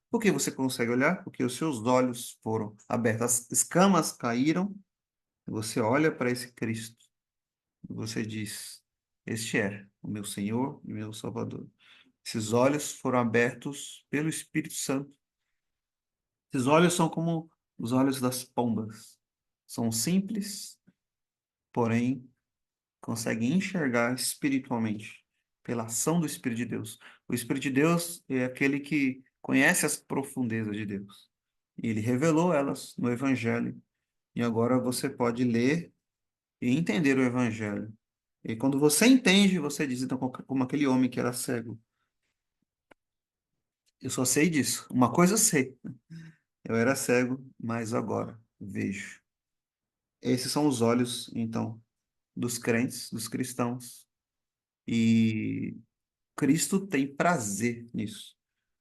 A: Por que você consegue olhar? Porque os seus olhos foram abertos, as escamas caíram. Você olha para esse Cristo e você diz: este é o meu Senhor e meu Salvador. Esses olhos foram abertos pelo Espírito Santo. Esses olhos são como os olhos das pombas. São simples, porém conseguem enxergar espiritualmente pela ação do Espírito de Deus. O Espírito de Deus é aquele que conhece as profundezas de Deus. E ele revelou elas no Evangelho. E agora você pode ler e entender o Evangelho. E quando você entende, você diz, então, como aquele homem que era cego. Eu só sei disso. Uma coisa eu sei. Eu era cego, mas agora vejo. Esses são os olhos, então, dos crentes, dos cristãos. E Cristo tem prazer nisso.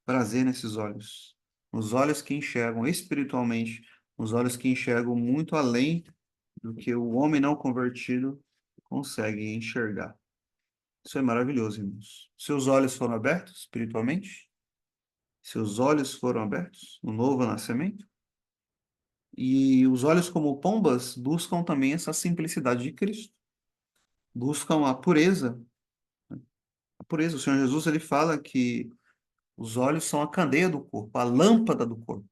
A: Prazer nesses olhos. Os olhos que enxergam espiritualmente, os olhos que enxergam muito além do que o homem não convertido consegue enxergar. Isso é maravilhoso, irmãos. Seus olhos foram abertos espiritualmente? Seus olhos foram abertos no novo nascimento? E os olhos como pombas buscam também essa simplicidade de Cristo. Buscam a pureza. A pureza. O Senhor Jesus, ele fala que os olhos são a candeia do corpo, a lâmpada do corpo.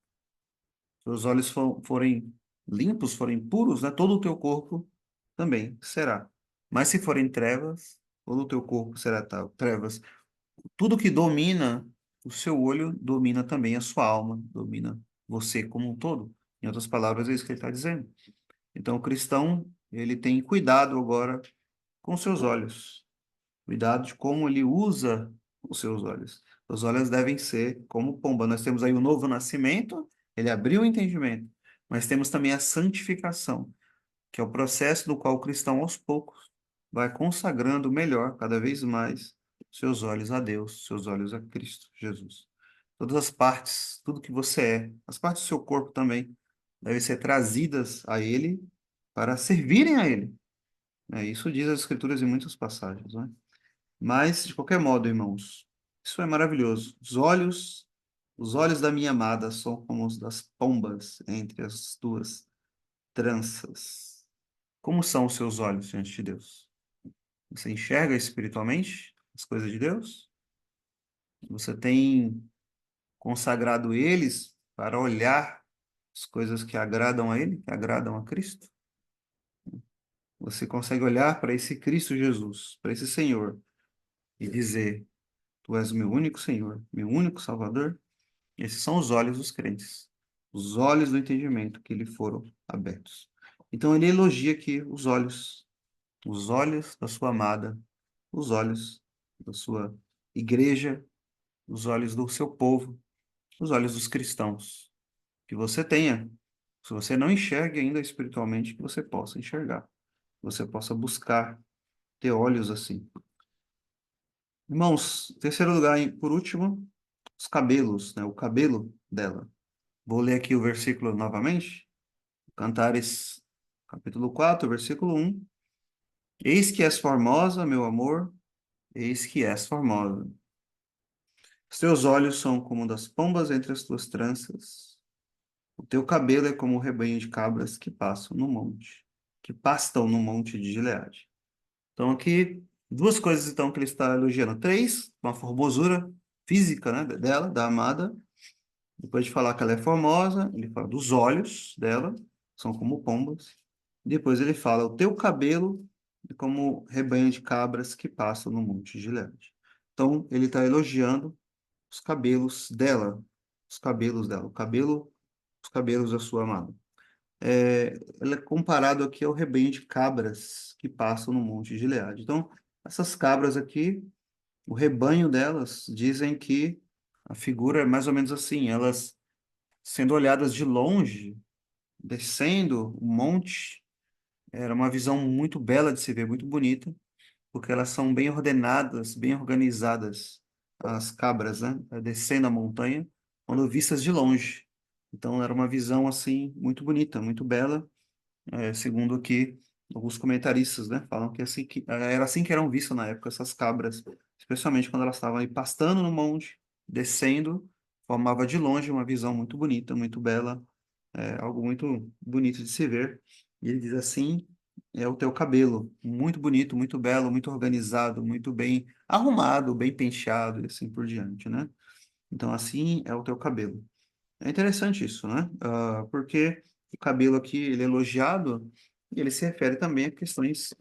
A: Se os olhos forem limpos, forem puros, né, todo o teu corpo também será. Mas se forem trevas, todo o teu corpo será tal, trevas. Tudo que domina o seu olho domina também a sua alma, domina você como um todo. Em outras palavras, é isso que ele está dizendo. Então, o cristão, ele tem cuidado agora com seus olhos. Cuidado de como ele usa os seus olhos. Os olhos devem ser como pomba. Nós temos aí o novo nascimento, ele abriu o entendimento, mas temos também a santificação, que é o processo no qual o cristão, aos poucos, vai consagrando melhor, cada vez mais, seus olhos a Deus, seus olhos a Cristo Jesus. Todas as partes, tudo que você é, as partes do seu corpo também, devem ser trazidas a Ele para servirem a Ele. Isso diz as Escrituras em muitas passagens, né? Mas, de qualquer modo, irmãos, isso é maravilhoso. Os olhos da minha amada são como os das pombas entre as duas tranças. Como são os seus olhos diante de Deus? Você enxerga espiritualmente as coisas de Deus? Você tem consagrado eles para olhar as coisas que agradam a Ele, que agradam a Cristo? Você consegue olhar para esse Cristo Jesus, para esse Senhor, e dizer: Tu és o meu único Senhor, meu único Salvador? Esses são os olhos dos crentes, os olhos do entendimento que lhe foram abertos. Então ele elogia aqui os olhos da sua amada, os olhos da sua igreja, os olhos do seu povo, os olhos dos cristãos. Que você tenha, se você não enxerga ainda espiritualmente, que você possa enxergar, que você possa buscar ter olhos assim. Irmãos, terceiro lugar, por último, os cabelos, né? O cabelo dela. Vou ler aqui o versículo novamente. Cantares, capítulo 4, versículo 1. Eis que és formosa, meu amor, eis que és formosa. Os teus olhos são como das pombas entre as tuas tranças. O teu cabelo é como o rebanho de cabras que passam no monte, que pastam no monte de Gileade. Então aqui, duas coisas então que ele está elogiando. Três, uma formosura física, né, dela, da amada. Depois de falar que ela é formosa, ele fala dos olhos dela, são como pombas. Depois ele fala, o teu cabelo é como rebanho de cabras que passam no monte de Gileade. Então, ele está elogiando os cabelos dela, os cabelos dela, os cabelos da sua amada. Ele é comparado aqui ao rebanho de cabras que passam no monte de Gileade. Então, essas cabras aqui, o rebanho delas, dizem que a figura é mais ou menos assim, elas sendo olhadas de longe, descendo o monte, era uma visão muito bela de se ver, muito bonita, porque elas são bem ordenadas, bem organizadas, as cabras, né? Descendo a montanha, quando vistas de longe. Então era uma visão assim muito bonita, muito bela, segundo aqui alguns comentaristas, né? Falam que, assim, que era assim que eram vistas na época essas cabras, especialmente quando elas estavam aí pastando no monte, descendo, formava de longe uma visão muito bonita, muito bela, algo muito bonito de se ver. E ele diz assim, é o teu cabelo, muito bonito, muito belo, muito organizado, muito bem arrumado, bem penteado e assim por diante, né? Então assim é o teu cabelo. É interessante isso, né? Porque o cabelo aqui, ele é elogiado e ele se refere também a questões,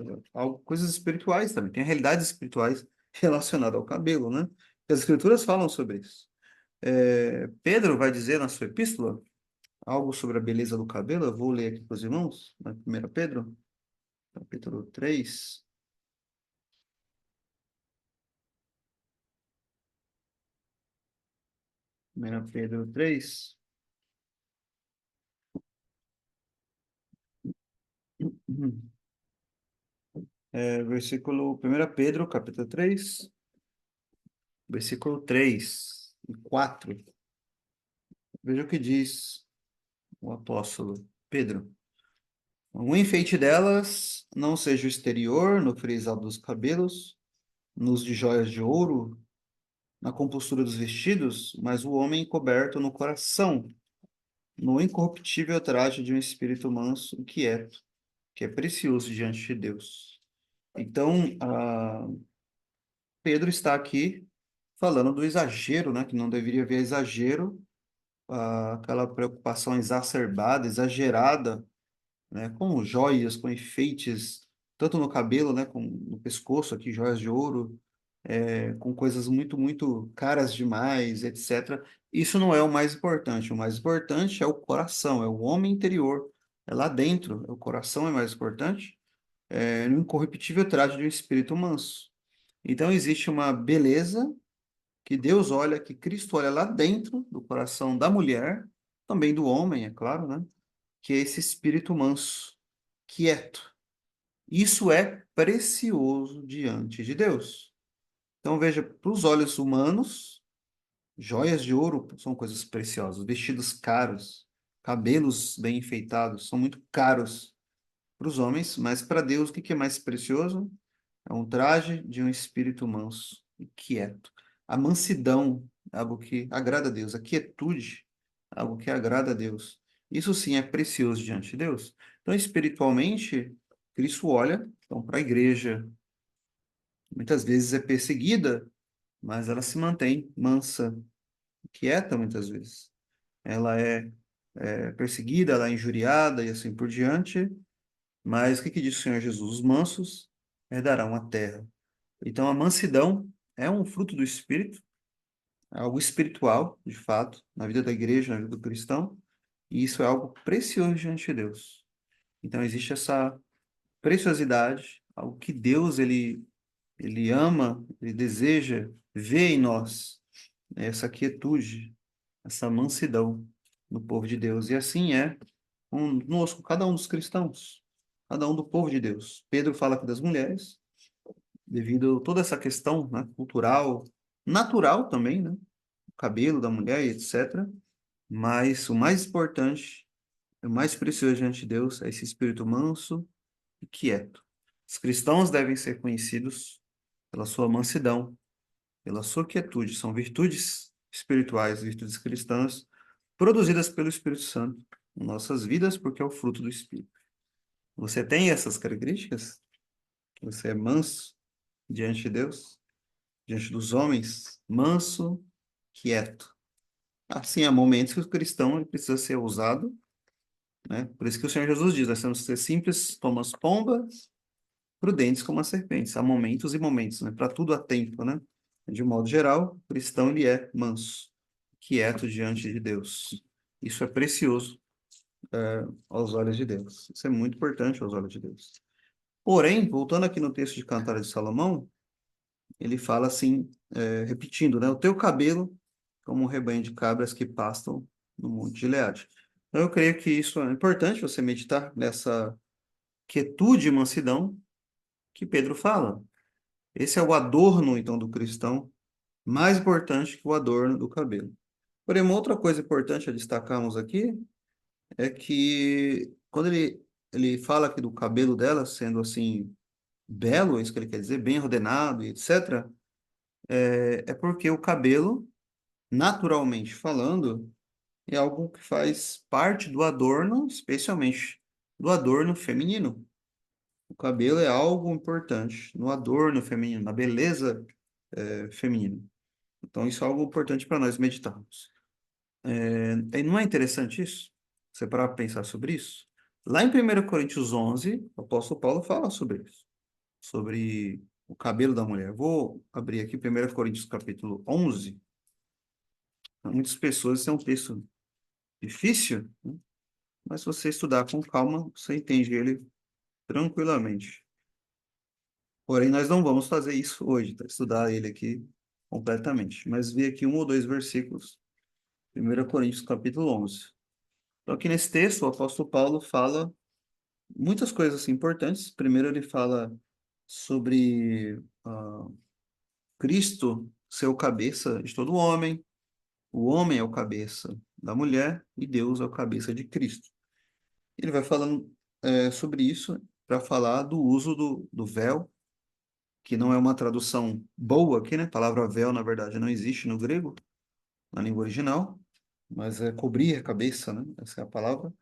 A: coisas espirituais também. Tem realidades espirituais relacionadas ao cabelo, né? E as escrituras falam sobre isso. Pedro vai dizer na sua epístola algo sobre a beleza do cabelo. Eu vou ler aqui para os irmãos, na 1 Pedro, capítulo 3. 1 Pedro 3, versículo 1 Pedro, capítulo 3, versículo 3 e 4. Veja o que diz o apóstolo Pedro. O enfeite delas não seja o exterior, no frisado dos cabelos, nos de joias de ouro, na compostura dos vestidos, mas o homem coberto no coração, no incorruptível traje de um espírito manso e quieto, que é precioso diante de Deus. Então, Pedro está aqui falando do exagero, né? Que não deveria haver exagero, aquela preocupação exacerbada, exagerada, né, com joias, com enfeites, tanto no cabelo, né, como no pescoço aqui, joias de ouro, com coisas muito, muito caras demais, etc. Isso não é o mais importante. O mais importante é o coração, é o homem interior, é lá dentro. O coração é mais importante. no incorruptível traje de um espírito manso. Então existe uma beleza que Deus olha, que Cristo olha lá dentro do coração da mulher, também do homem, é claro, né? Que é esse espírito manso, quieto. Isso é precioso diante de Deus. Então veja, para os olhos humanos, joias de ouro são coisas preciosas, vestidos caros, cabelos bem enfeitados, são muito caros para os homens, mas para Deus o que que é mais precioso? É um traje de um espírito manso e quieto. A mansidão é algo que agrada a Deus. A quietude é algo que agrada a Deus. Isso sim é precioso diante de Deus. Então, espiritualmente, Cristo olha então, para a igreja. Muitas vezes é perseguida, mas ela se mantém mansa, quieta muitas vezes. Ela é perseguida, ela é injuriada e assim por diante. Mas o que que diz o Senhor Jesus? Os mansos herdarão a terra. Então, a mansidão é um fruto do Espírito, é algo espiritual, de fato, na vida da igreja, na vida do cristão, e isso é algo precioso diante de Deus. Então, existe essa preciosidade, algo que Deus, ele ama, ele deseja ver em nós, né, essa quietude, essa mansidão no povo de Deus. E assim é conosco, cada um dos cristãos, cada um do povo de Deus. Pedro fala aqui das mulheres, devido a toda essa questão, né, cultural, natural também, né, o cabelo da mulher e etc. Mas o mais importante, o mais precioso diante de Deus é esse espírito manso e quieto. Os cristãos devem ser conhecidos pela sua mansidão, pela sua quietude. São virtudes espirituais, virtudes cristãs, produzidas pelo Espírito Santo em nossas vidas, porque é o fruto do Espírito. Você tem essas características? Você é manso diante de Deus? Diante dos homens, manso, quieto. Assim, há momentos que o cristão ele precisa ser ousado, né? Por isso que o Senhor Jesus diz, nós temos que ser simples como as pombas, prudentes como as serpentes. Há momentos e momentos, né? Para tudo há tempo, né? De um modo geral, o cristão ele é manso, quieto diante de Deus. Isso é precioso aos olhos de Deus. Isso é muito importante aos olhos de Deus. Porém, voltando aqui no texto de Cantares de Salomão, ele fala assim, repetindo, né? O teu cabelo como um rebanho de cabras que pastam no monte de Gileade. Então, eu creio que isso é importante você meditar nessa quietude e mansidão que Pedro fala. Esse é o adorno, então, do cristão, mais importante que o adorno do cabelo. Porém, uma outra coisa importante a destacarmos aqui é que quando ele fala aqui do cabelo dela sendo assim belo, é isso que ele quer dizer, bem ordenado e etc., é porque o cabelo, naturalmente falando, é algo que faz parte do adorno, especialmente do adorno feminino. O cabelo é algo importante no adorno feminino, na beleza, feminina. Então, isso é algo importante para nós meditarmos. E não é interessante isso? Você parar para pensar sobre isso? Lá em 1 Coríntios 11, o apóstolo Paulo fala sobre isso, sobre o cabelo da mulher. Vou abrir aqui 1 Coríntios capítulo 11. Para muitas pessoas, esse é um texto difícil, né? Mas se você estudar com calma, você entende ele tranquilamente. Porém, nós não vamos fazer isso hoje, tá? Estudar ele aqui completamente. Mas ver aqui um ou dois versículos. 1 Coríntios capítulo 11. Então, aqui nesse texto, o apóstolo Paulo fala muitas coisas assim, importantes. Primeiro, ele fala sobre Cristo ser o cabeça de todo homem, o homem é o cabeça da mulher e Deus é o cabeça de Cristo. Ele vai falando sobre isso para falar do uso do véu, que não é uma tradução boa aqui, né? A palavra véu, na verdade, não existe no grego, na língua original, mas é cobrir a cabeça, né? Essa é a palavra.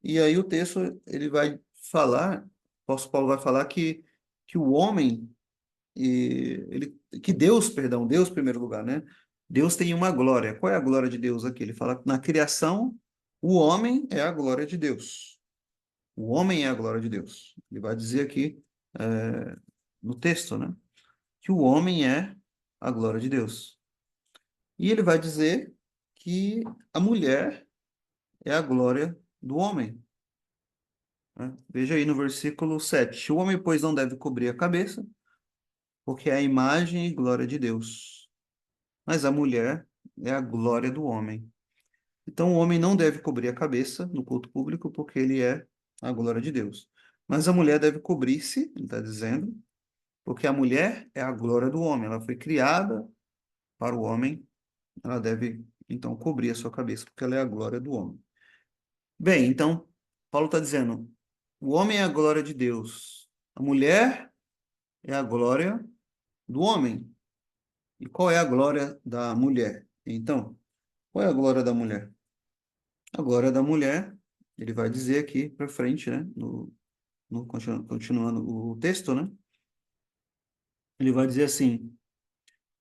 A: E aí o texto, ele vai falar, o apóstolo Paulo vai falar que o homem, que Deus, perdão, Deus em primeiro lugar, né? Deus tem uma glória. Qual é a glória de Deus aqui? Ele fala que na criação, o homem é a glória de Deus. O homem é a glória de Deus. Ele vai dizer aqui, no texto, né? Que o homem é a glória de Deus. E ele vai dizer que a mulher é a glória do homem. né? Veja aí no versículo 7. O homem, pois, não deve cobrir a cabeça, porque é a imagem e glória de Deus. Mas a mulher é a glória do homem. Então, o homem não deve cobrir a cabeça no culto público, porque ele é a glória de Deus. Mas a mulher deve cobrir-se, ele está dizendo, porque a mulher é a glória do homem. Ela foi criada para o homem, ela deve, então, cobrir a sua cabeça, porque ela é a glória do homem. Bem, então, Paulo está dizendo, o homem é a glória de Deus, a mulher é a glória do homem. E qual é a glória da mulher? Então, qual é a glória da mulher? A glória da mulher, ele vai dizer aqui para frente, né? Continuando o texto, né? Ele vai dizer assim: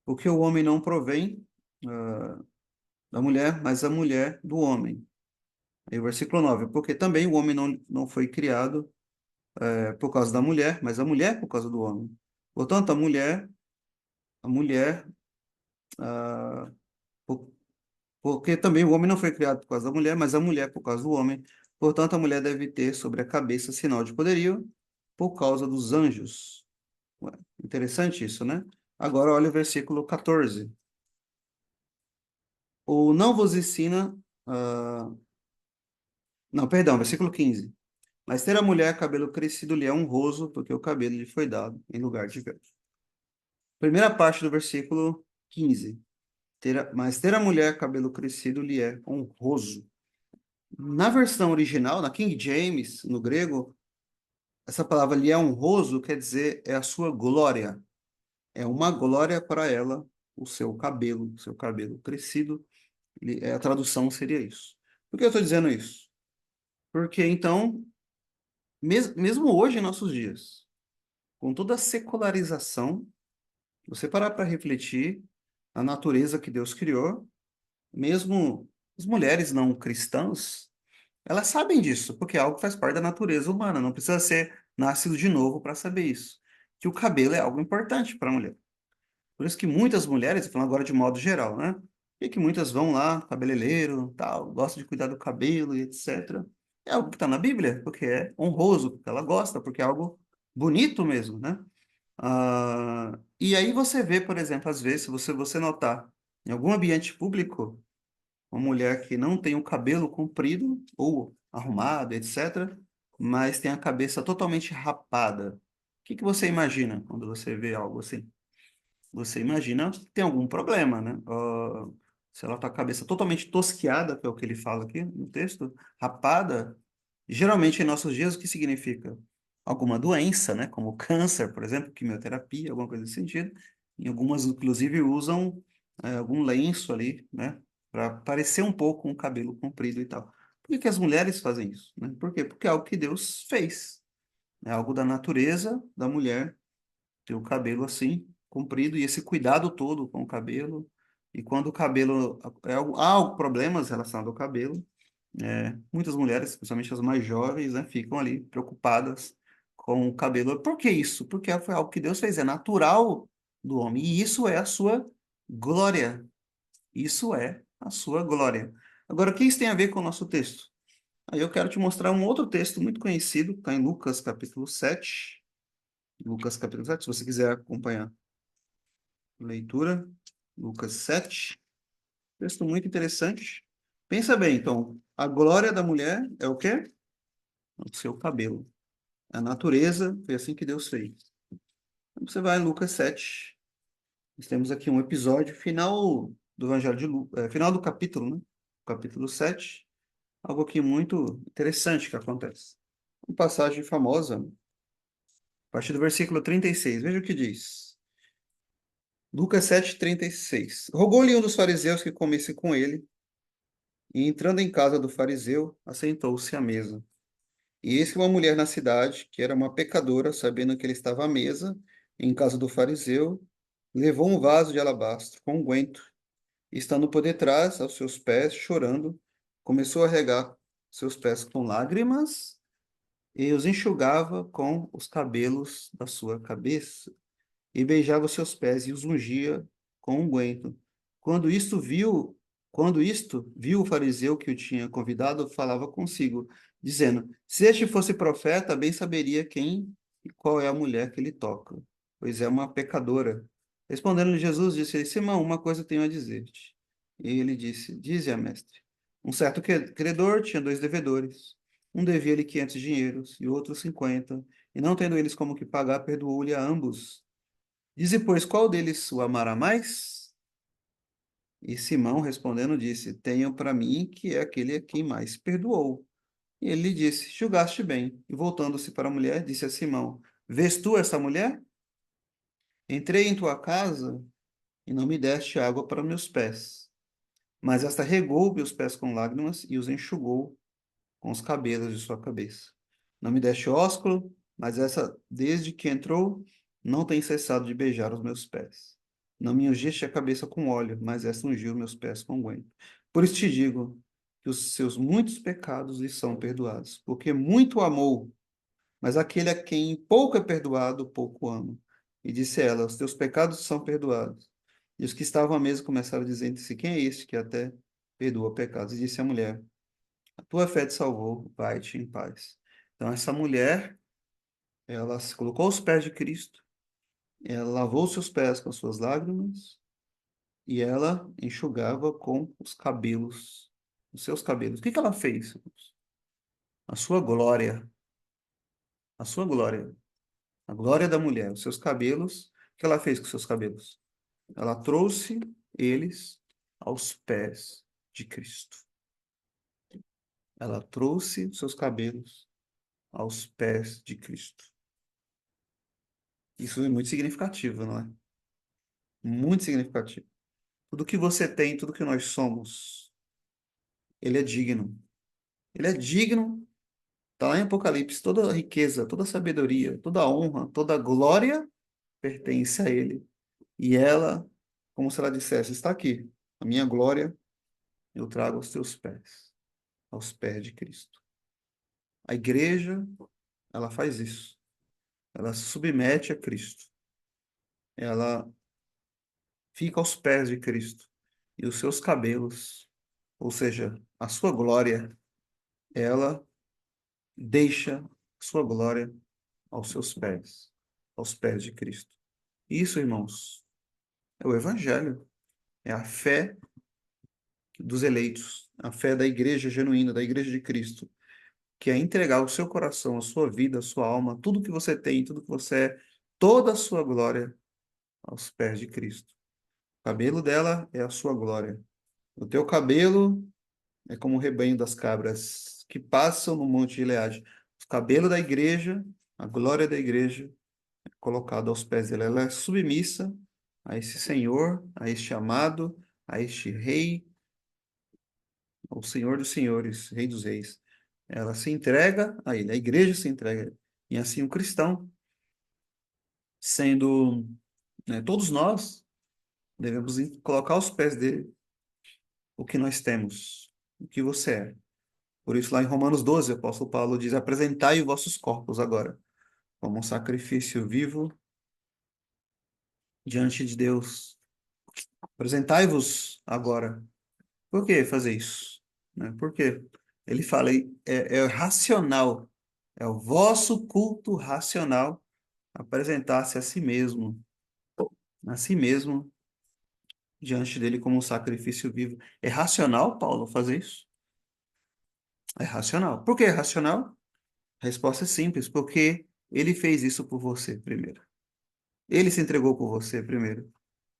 A: porque o homem não provém da mulher, mas a mulher do homem. Aí o versículo 9: porque também o homem não foi criado por causa da mulher, mas a mulher por causa do homem. Portanto, a mulher, ah, por- porque também o homem não foi criado por causa da mulher, mas a mulher por causa do homem. Portanto, a mulher deve ter sobre a cabeça sinal de poderio por causa dos anjos. Ué, interessante isso, né? Agora olha o versículo 14. Ou não vos ensina. Não, perdão, versículo 15. Mas ter a mulher cabelo crescido lhe é honroso, porque o cabelo lhe foi dado em lugar de véu. Primeira parte do versículo 15. Mas ter a mulher cabelo crescido lhe é honroso. Na versão original, na King James, no grego, essa palavra lhe é honroso quer dizer é a sua glória. É uma glória para ela o seu cabelo crescido. A tradução seria isso. Por que eu estou dizendo isso? Porque então, mesmo hoje em nossos dias, com toda a secularização, você parar para refletir a natureza que Deus criou, mesmo as mulheres não cristãs, elas sabem disso, porque é algo que faz parte da natureza humana, não precisa ser nascido de novo para saber isso. Que o cabelo é algo importante para a mulher. Por isso que muitas mulheres, falando agora de modo geral, né? E que muitas vão lá, cabeleireiro, tal, gostam de cuidar do cabelo e etc. É algo que está na Bíblia, porque é honroso, porque ela gosta, porque é algo bonito mesmo, né? E aí você vê, por exemplo, às vezes, se você notar, em algum ambiente público, uma mulher que não tem o cabelo comprido ou arrumado, etc., mas tem a cabeça totalmente rapada. O que que você imagina quando você vê algo assim? Você imagina que tem algum problema, né? Se ela tá com a cabeça totalmente tosquiada, que é o que ele fala aqui no texto, rapada, geralmente em nossos dias o que significa? Alguma doença, né? Como câncer, por exemplo, quimioterapia, alguma coisa nesse sentido. E algumas, inclusive, usam algum lenço ali, né? Para parecer um pouco um cabelo comprido e tal. Por que que as mulheres fazem isso, né? Por quê? Porque é algo que Deus fez. É algo da natureza da mulher ter o cabelo assim, comprido, e esse cuidado todo com o cabelo. E quando o cabelo. Há problemas relacionados ao cabelo, muitas mulheres, principalmente as mais jovens, né, ficam ali preocupadas com o cabelo. Por que isso? Porque foi algo que Deus fez, é natural do homem. E isso é a sua glória. Isso é a sua glória. Agora, o que isso tem a ver com o nosso texto? Aí eu quero te mostrar um outro texto muito conhecido, está em Lucas capítulo 7. Lucas capítulo 7, se você quiser acompanhar leitura, Lucas 7, texto muito interessante. Pensa bem, então, a glória da mulher é o quê? O seu cabelo. A natureza foi assim que Deus fez. Então, você vai em Lucas 7, nós temos aqui um episódio final do Evangelho de Lucas, final do capítulo, né? Capítulo 7, algo aqui muito interessante que acontece. Uma passagem famosa, a partir do versículo 36, veja o que diz. Lucas 7:36. Rogou-lhe um dos fariseus que comesse com ele, e entrando em casa do fariseu, assentou-se à mesa. E eis que uma mulher na cidade, que era uma pecadora, sabendo que ele estava à mesa, em casa do fariseu, levou um vaso de alabastro com unguento, e estando por detrás, aos seus pés, chorando, começou a regar seus pés com lágrimas e os enxugava com os cabelos da sua cabeça e beijava os seus pés e os ungia com unguento. Quando isto viu, quando isto viu o fariseu que o tinha convidado, falava consigo: dizendo: Se este fosse profeta, bem saberia quem e qual é a mulher que ele toca, pois é uma pecadora. Respondendo-lhe Jesus, disse: Simão, uma coisa tenho a dizer-te. E ele disse: Dize-a, mestre. Um certo credor tinha dois devedores. Um devia-lhe 500 dinheiros e outro 50, e não tendo eles como que pagar, perdoou-lhe a ambos. Dize, pois, qual deles o amará mais? E Simão, respondendo, disse: Tenho para mim que é aquele a quem mais perdoou. E ele lhe disse: Julgaste bem. E voltando-se para a mulher, disse a Simão: Vês tu essa mulher? Entrei em tua casa e não me deste água para meus pés. Mas esta regou meus pés com lágrimas e os enxugou com os cabelos de sua cabeça. Não me deste ósculo, mas essa, desde que entrou, não tem cessado de beijar os meus pés. Não me ungiste a cabeça com óleo, mas esta ungiu meus pés com unguento. Por isso te digo que os seus muitos pecados lhe são perdoados, porque muito amou, mas aquele a quem pouco é perdoado, pouco ama. E disse ela: Os teus pecados são perdoados. E os que estavam à mesa começaram a dizer entre si: Quem é este que até perdoa pecados? E disse a mulher: A tua fé te salvou, vai-te em paz. Então, essa mulher, ela se colocou aos pés de Cristo, ela lavou seus pés com as suas lágrimas e ela enxugava com os cabelos, os seus cabelos. O que que ela fez? A sua glória, a sua glória, a glória da mulher, os seus cabelos. O que ela fez com os seus cabelos? Ela trouxe eles aos pés de Cristo. Ela trouxe os seus cabelos aos pés de Cristo. Isso é muito significativo, não é? Muito significativo. Tudo que você tem, tudo que nós somos, ele é digno. Ele é digno. Está lá em Apocalipse, toda a riqueza, toda a sabedoria, toda a honra, toda a glória pertence a ele. E ela, como se ela dissesse, está aqui, a minha glória eu trago aos pés de Cristo. A igreja, ela faz isso. Ela se submete a Cristo. Ela fica aos pés de Cristo. E os seus cabelos, ou seja, a sua glória, ela deixa sua glória aos pés de Cristo. Isso, irmãos, é o Evangelho, é a fé dos eleitos, a fé da igreja genuína, da igreja de Cristo, que é entregar o seu coração, a sua vida, a sua alma, tudo que você tem, tudo que você é, toda a sua glória aos pés de Cristo. O cabelo dela é a sua glória. O teu cabelo é como o rebanho das cabras que passam no monte de Gileade. O cabelo da igreja, a glória da igreja, colocado aos pés dela. Ela é submissa a esse Senhor, a este amado, a este Rei, ao Senhor dos Senhores, Rei dos Reis. Ela se entrega a Ele, a igreja se entrega. E assim o cristão, sendo, né, todos nós, devemos colocar aos pés dele o que nós temos, o que você é. Por isso, lá em Romanos 12, o apóstolo Paulo diz: Apresentai os vossos corpos agora, como um sacrifício vivo diante de Deus. Apresentai-vos agora. Por que fazer isso? Né? Por quê? Ele fala, é racional, é o vosso culto racional apresentar-se a si mesmo, diante dele como um sacrifício vivo. É racional, Paulo, fazer isso? É racional. Por que é racional? A resposta é simples, porque ele fez isso por você primeiro. Ele se entregou por você primeiro.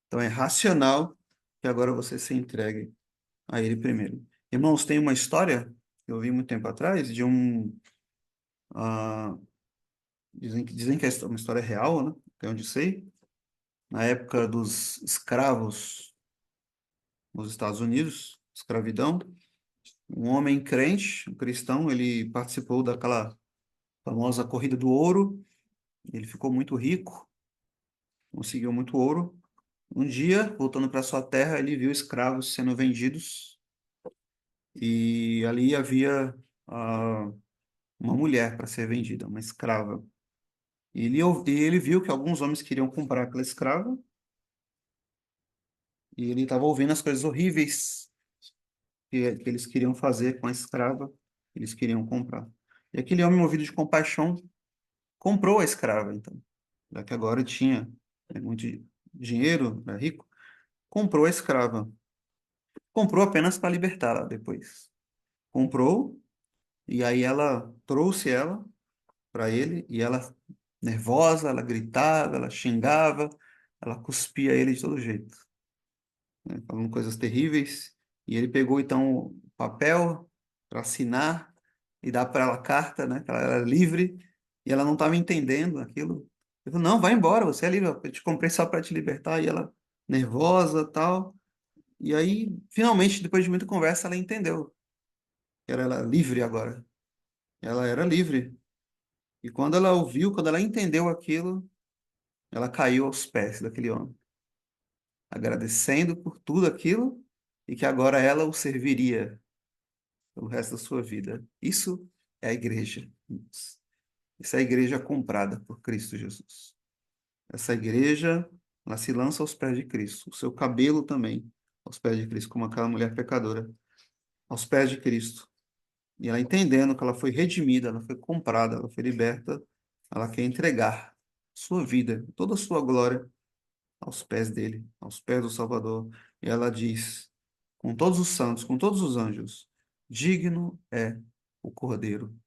A: Então é racional que agora você se entregue a ele primeiro. Irmãos, tem uma história que eu vi muito tempo atrás de um. ah, dizem que é uma história real, né? Até onde sei. Na época dos escravos nos Estados Unidos, escravidão, um homem crente, um cristão, ele participou daquela famosa corrida do ouro. Ele ficou muito rico, conseguiu muito ouro. Um dia, voltando para sua terra, ele viu escravos sendo vendidos e ali havia uma mulher para ser vendida, uma escrava. E ele viu que alguns homens queriam comprar aquela escrava e ele estava ouvindo as coisas horríveis que eles queriam fazer com a escrava. Eles queriam comprar. E aquele homem, movido de compaixão, comprou a escrava, então. Já que agora tinha, muito dinheiro, era rico, comprou a escrava. Comprou apenas para libertá-la depois. Comprou, e aí ela trouxe ela para ele, e ela, nervosa, ela gritava, ela xingava, ela cuspia ele de todo jeito, né, falando coisas terríveis. E ele pegou então o papel para assinar e dar para ela a carta, né, que ela era livre, e ela não estava entendendo aquilo. Ele falou, não, vai embora, você é livre, eu te comprei só para te libertar. E ela, nervosa, tal. E aí, finalmente, depois de muita conversa, ela entendeu que ela era livre agora. Ela era livre. E quando ela ouviu, quando ela entendeu aquilo, ela caiu aos pés daquele homem, agradecendo por tudo aquilo e que agora ela o serviria pelo resto da sua vida. Isso é a igreja. Isso é a igreja comprada por Cristo Jesus. Essa igreja, ela se lança aos pés de Cristo. O seu cabelo também aos pés de Cristo, como aquela mulher pecadora, aos pés de Cristo. E ela entendendo que ela foi redimida, ela foi comprada, ela foi liberta, ela quer entregar sua vida, toda a sua glória aos pés dele, aos pés do Salvador. E ela diz, com todos os santos, com todos os anjos, digno é o Cordeiro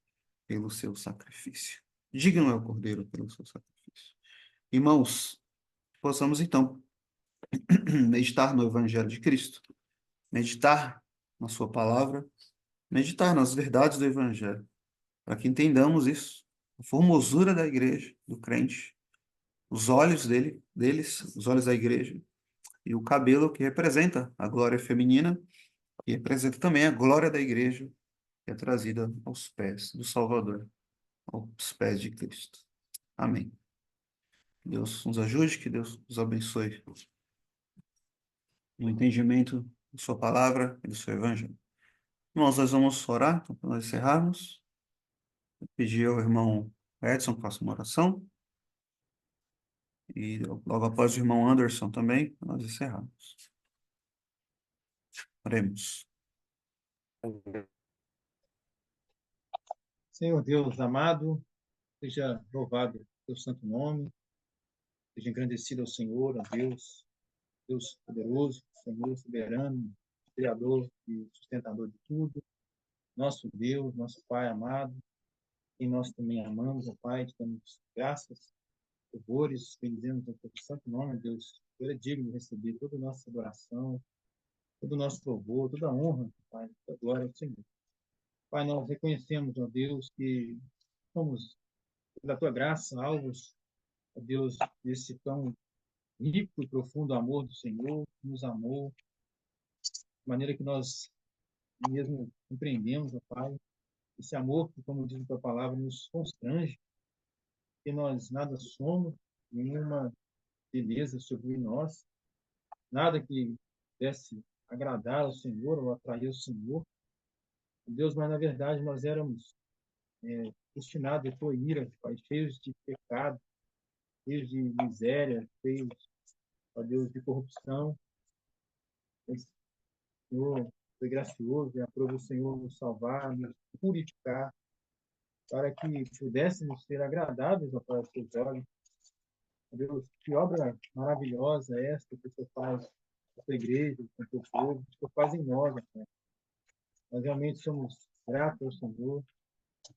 A: pelo seu sacrifício. Digno é o Cordeiro pelo seu sacrifício. Irmãos, possamos então meditar no Evangelho de Cristo, meditar na sua palavra, meditar nas verdades do Evangelho, para que entendamos isso, a formosura da igreja, do crente, os olhos deles, os olhos da igreja, e o cabelo que representa a glória feminina e representa também a glória da igreja que é trazida aos pés do Salvador, aos pés de Cristo. Amém. Que Deus nos ajude, que Deus nos abençoe no entendimento de sua palavra e do seu evangelho. Nós vamos orar, então, para nós encerrarmos. Eu pedi ao irmão Edson que faça uma oração e logo após o irmão Anderson também, para nós encerrarmos. Oremos.
C: Senhor Deus amado, seja louvado o teu santo nome, seja engrandecido ao Senhor, a Deus, Deus poderoso, Senhor soberano, Criador e sustentador de tudo, nosso Deus, nosso Pai amado, e nós também amamos, ó Pai, te damos graças, louvores, bendizemos o teu santo nome, Deus. Tu é digno de receber toda a nossa adoração, todo o nosso louvor, toda a honra, Pai, toda a glória ao Senhor. Pai, nós reconhecemos, ó Deus, que somos, pela tua graça, alvos, ó Deus, desse tão rico e profundo amor do Senhor, que nos amou, de maneira que nós mesmo compreendemos, ó Pai, esse amor que, como diz a tua palavra, nos constrange, que nós nada somos, nenhuma beleza sobre nós, nada que pudesse agradar ao Senhor ou atrair ao Senhor. Deus, mas na verdade nós éramos destinados à tua ira, Pai, cheios de pecado, cheios de miséria, cheios, ó Deus, de corrupção. O Senhor foi gracioso e aprova o Senhor nos salvar, nos purificar, para que pudéssemos ser agradáveis aos teus olhos. Deus, que obra maravilhosa é esta que o Senhor faz com a tua igreja, com o teu povo, que o Senhor faz em nós, Pai. Nós realmente somos gratos ao Senhor.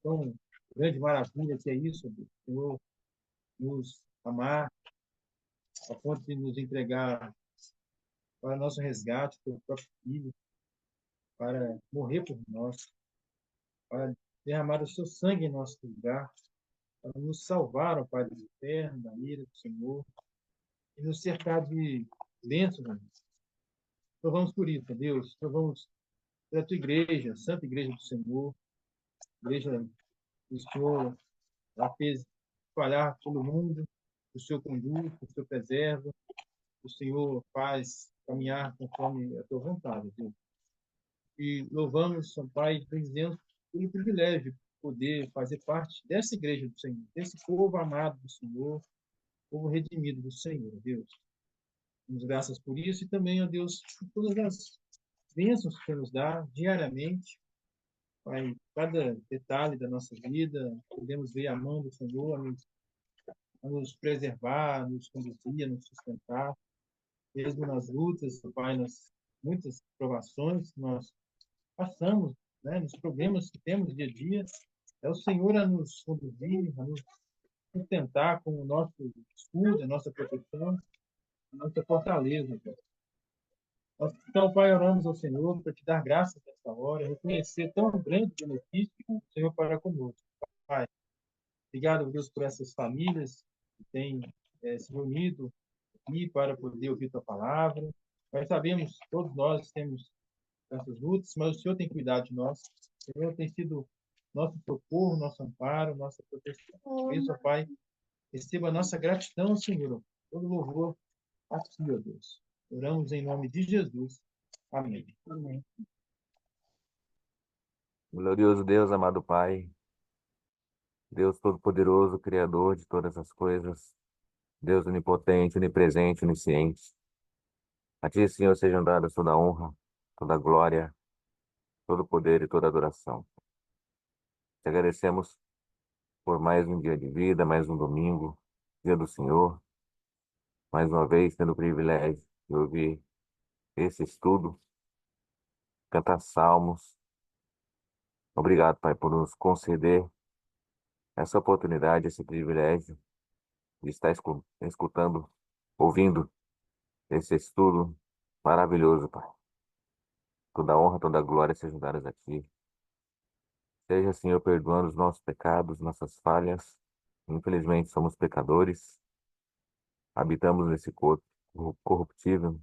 C: Tão grande maravilha que é isso, Deus. O Senhor nos amar, a ponto de nos entregar para nosso resgate, pelo próprio Filho, para morrer por nós, para derramar o seu sangue em nosso lugar, para nos salvar, ó Pai do inferno, da ira do Senhor, e nos cercar de bênçãos, ó Deus. Louvamos por isso, ó Deus. Louvamos pela tua igreja, Santa Igreja do Senhor, igreja que o Senhor já fez espalhar pelo mundo, o Senhor conduz, o Senhor preserva, o Senhor faz caminhar conforme a tua vontade, Deus. E louvamos, São Pai, bendizemos pelo privilégio de poder fazer parte dessa igreja do Senhor, desse povo amado do Senhor, povo redimido do Senhor, Deus. Damos graças por isso e também, ó Deus, por todas as bênçãos que o Senhor nos dá diariamente, Pai, cada detalhe da nossa vida, podemos ver a mão do Senhor a nos preservar, a nos conduzir, a nos sustentar, mesmo nas lutas, Pai, nas muitas provações que nós passamos, né, nos problemas que temos dia a dia, é o Senhor a nos conduzir, a nos sustentar com o nosso escudo, a nossa proteção, a nossa fortaleza, Pai. Então, Pai, oramos ao Senhor para te dar graças nessa hora, reconhecer tão grande benefício que o Senhor para conosco. Pai, obrigado, Deus, por essas famílias que têm se reunido aqui para poder ouvir tua palavra. Nós sabemos, todos nós temos essas lutas, mas o Senhor tem cuidado de nós. O Senhor tem sido nosso socorro, nosso amparo, nossa proteção. Por isso, ó Pai, receba a nossa gratidão, Senhor. Todo louvor a Ti, ó Deus. Oramos em nome de Jesus. Amém. Amém.
D: Glorioso Deus, amado Pai, Deus Todo-Poderoso, Criador de todas as coisas, Deus onipotente, onipresente, onisciente. A Ti, Senhor, sejam dadas toda a honra, toda a glória, todo o poder e toda a adoração. Te agradecemos por mais um dia de vida, mais um domingo, dia do Senhor, mais uma vez tendo o privilégio de ouvir esse estudo, cantar salmos. Obrigado, Pai, por nos conceder essa oportunidade, esse privilégio de estar escutando, ouvindo esse estudo maravilhoso, Pai. Toda honra, toda glória sejam dadas a Ti. Seja, Senhor, perdoando os nossos pecados, nossas falhas. Infelizmente, somos pecadores. Habitamos nesse corpo corruptível.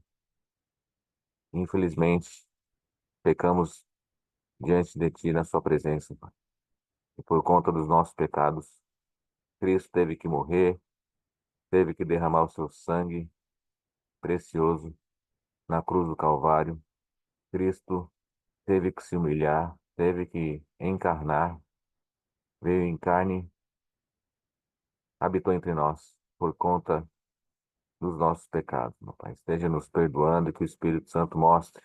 D: Infelizmente, pecamos diante de Ti na Sua presença, Pai. E por conta dos nossos pecados, Cristo teve que morrer, teve que derramar o Seu sangue precioso na cruz do Calvário. Cristo teve que se humilhar, teve que encarnar, veio em carne, habitou entre nós por conta dos nossos pecados, meu Pai. Esteja nos perdoando e que o Espírito Santo mostre,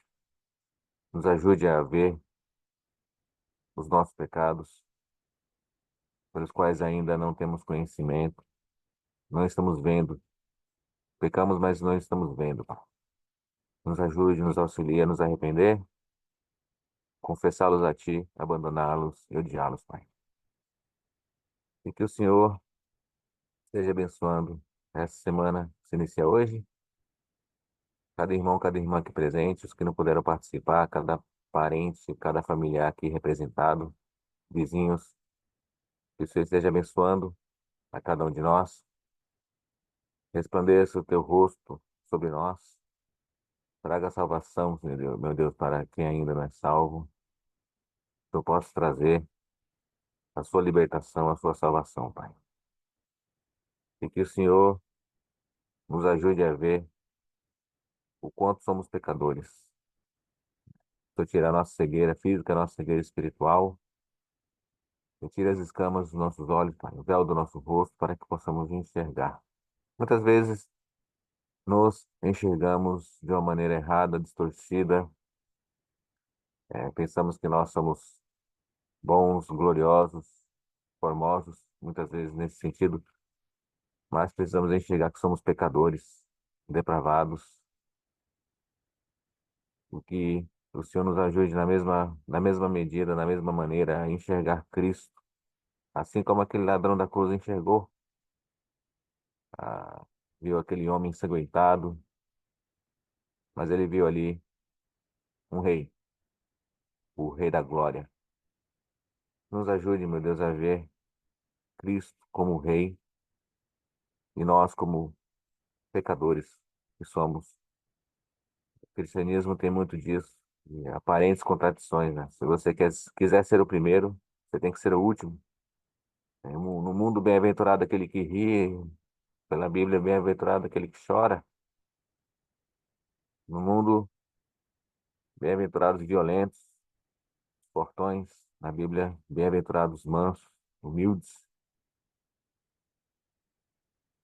D: nos ajude a ver os nossos pecados, pelos quais ainda não temos conhecimento, não estamos vendo. Pecamos, mas não estamos vendo, Pai. Nos ajude, nos auxilie a nos arrepender, confessá-los a Ti, abandoná-los e odiá-los, Pai. E que o Senhor esteja abençoando essa semana que se inicia hoje, cada irmão, cada irmã aqui presente, os que não puderam participar, cada parente, cada familiar aqui representado, vizinhos, que o Senhor esteja abençoando a cada um de nós, resplandeça o teu rosto sobre nós, traga salvação, meu Deus, para quem ainda não é salvo, que eu possa trazer a sua libertação, a sua salvação, Pai. E que o Senhor nos ajude a ver o quanto somos pecadores. Tu tira a nossa cegueira física, a nossa cegueira espiritual, retira as escamas dos nossos olhos, Pai, o véu do nosso rosto, para que possamos enxergar. Muitas vezes nos enxergamos de uma maneira errada, distorcida. Pensamos que nós somos bons, gloriosos, formosos, muitas vezes nesse sentido, mas precisamos enxergar que somos pecadores, depravados, e que o Senhor nos ajude na mesma medida, na mesma maneira, a enxergar Cristo, assim como aquele ladrão da cruz enxergou. Ah, viu aquele homem ensanguentado, mas ele viu ali um rei, o Rei da Glória. Nos ajude, meu Deus, a ver Cristo como Rei e nós como pecadores que somos. O cristianismo tem muito disso, de aparentes contradições, né? Se você quiser ser o primeiro, você tem que ser o último. No mundo, bem-aventurado aquele que ri, pela Bíblia, bem-aventurado aquele que chora. No mundo, bem-aventurados violentos, portões, na Bíblia, bem-aventurados mansos, humildes.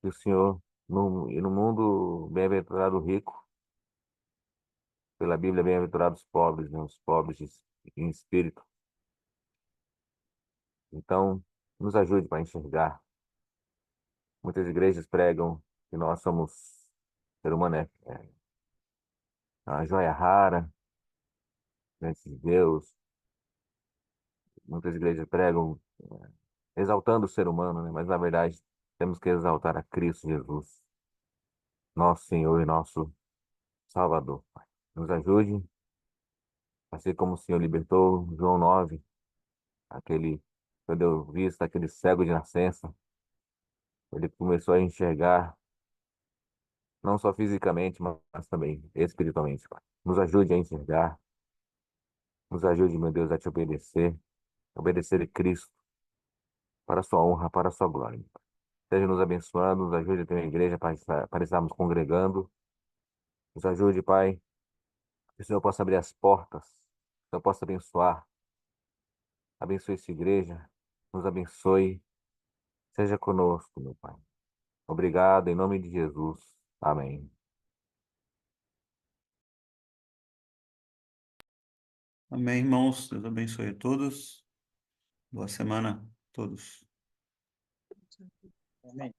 D: Que o Senhor, e no mundo, bem-aventurado rico, pela Bíblia, bem-aventurados pobres, né? Os pobres em espírito. Então, nos ajude para enxergar. Muitas igrejas pregam que nós somos, ser humano é uma joia rara diante de Deus. Muitas igrejas pregam exaltando o ser humano, né? Mas na verdade temos que exaltar a Cristo Jesus, nosso Senhor e nosso Salvador. Pai. Nos ajude, assim como o Senhor libertou João 9, aquele, quando eu vi aquele cego de nascença, ele começou a enxergar, não só fisicamente, mas também espiritualmente. Pai. Nos ajude a enxergar, nos ajude, meu Deus, a te obedecer, obedecer a Cristo para a sua honra, para a sua glória. Esteja nos abençoando, nos ajude a ter uma igreja para estarmos congregando. Nos ajude, Pai, que o Senhor possa abrir as portas, que o Senhor possa abençoar. Abençoe essa igreja, nos abençoe. Seja conosco, meu Pai. Obrigado, em nome de Jesus. Amém.
A: Amém, irmãos. Deus abençoe a todos. Boa semana a todos.
C: Amém.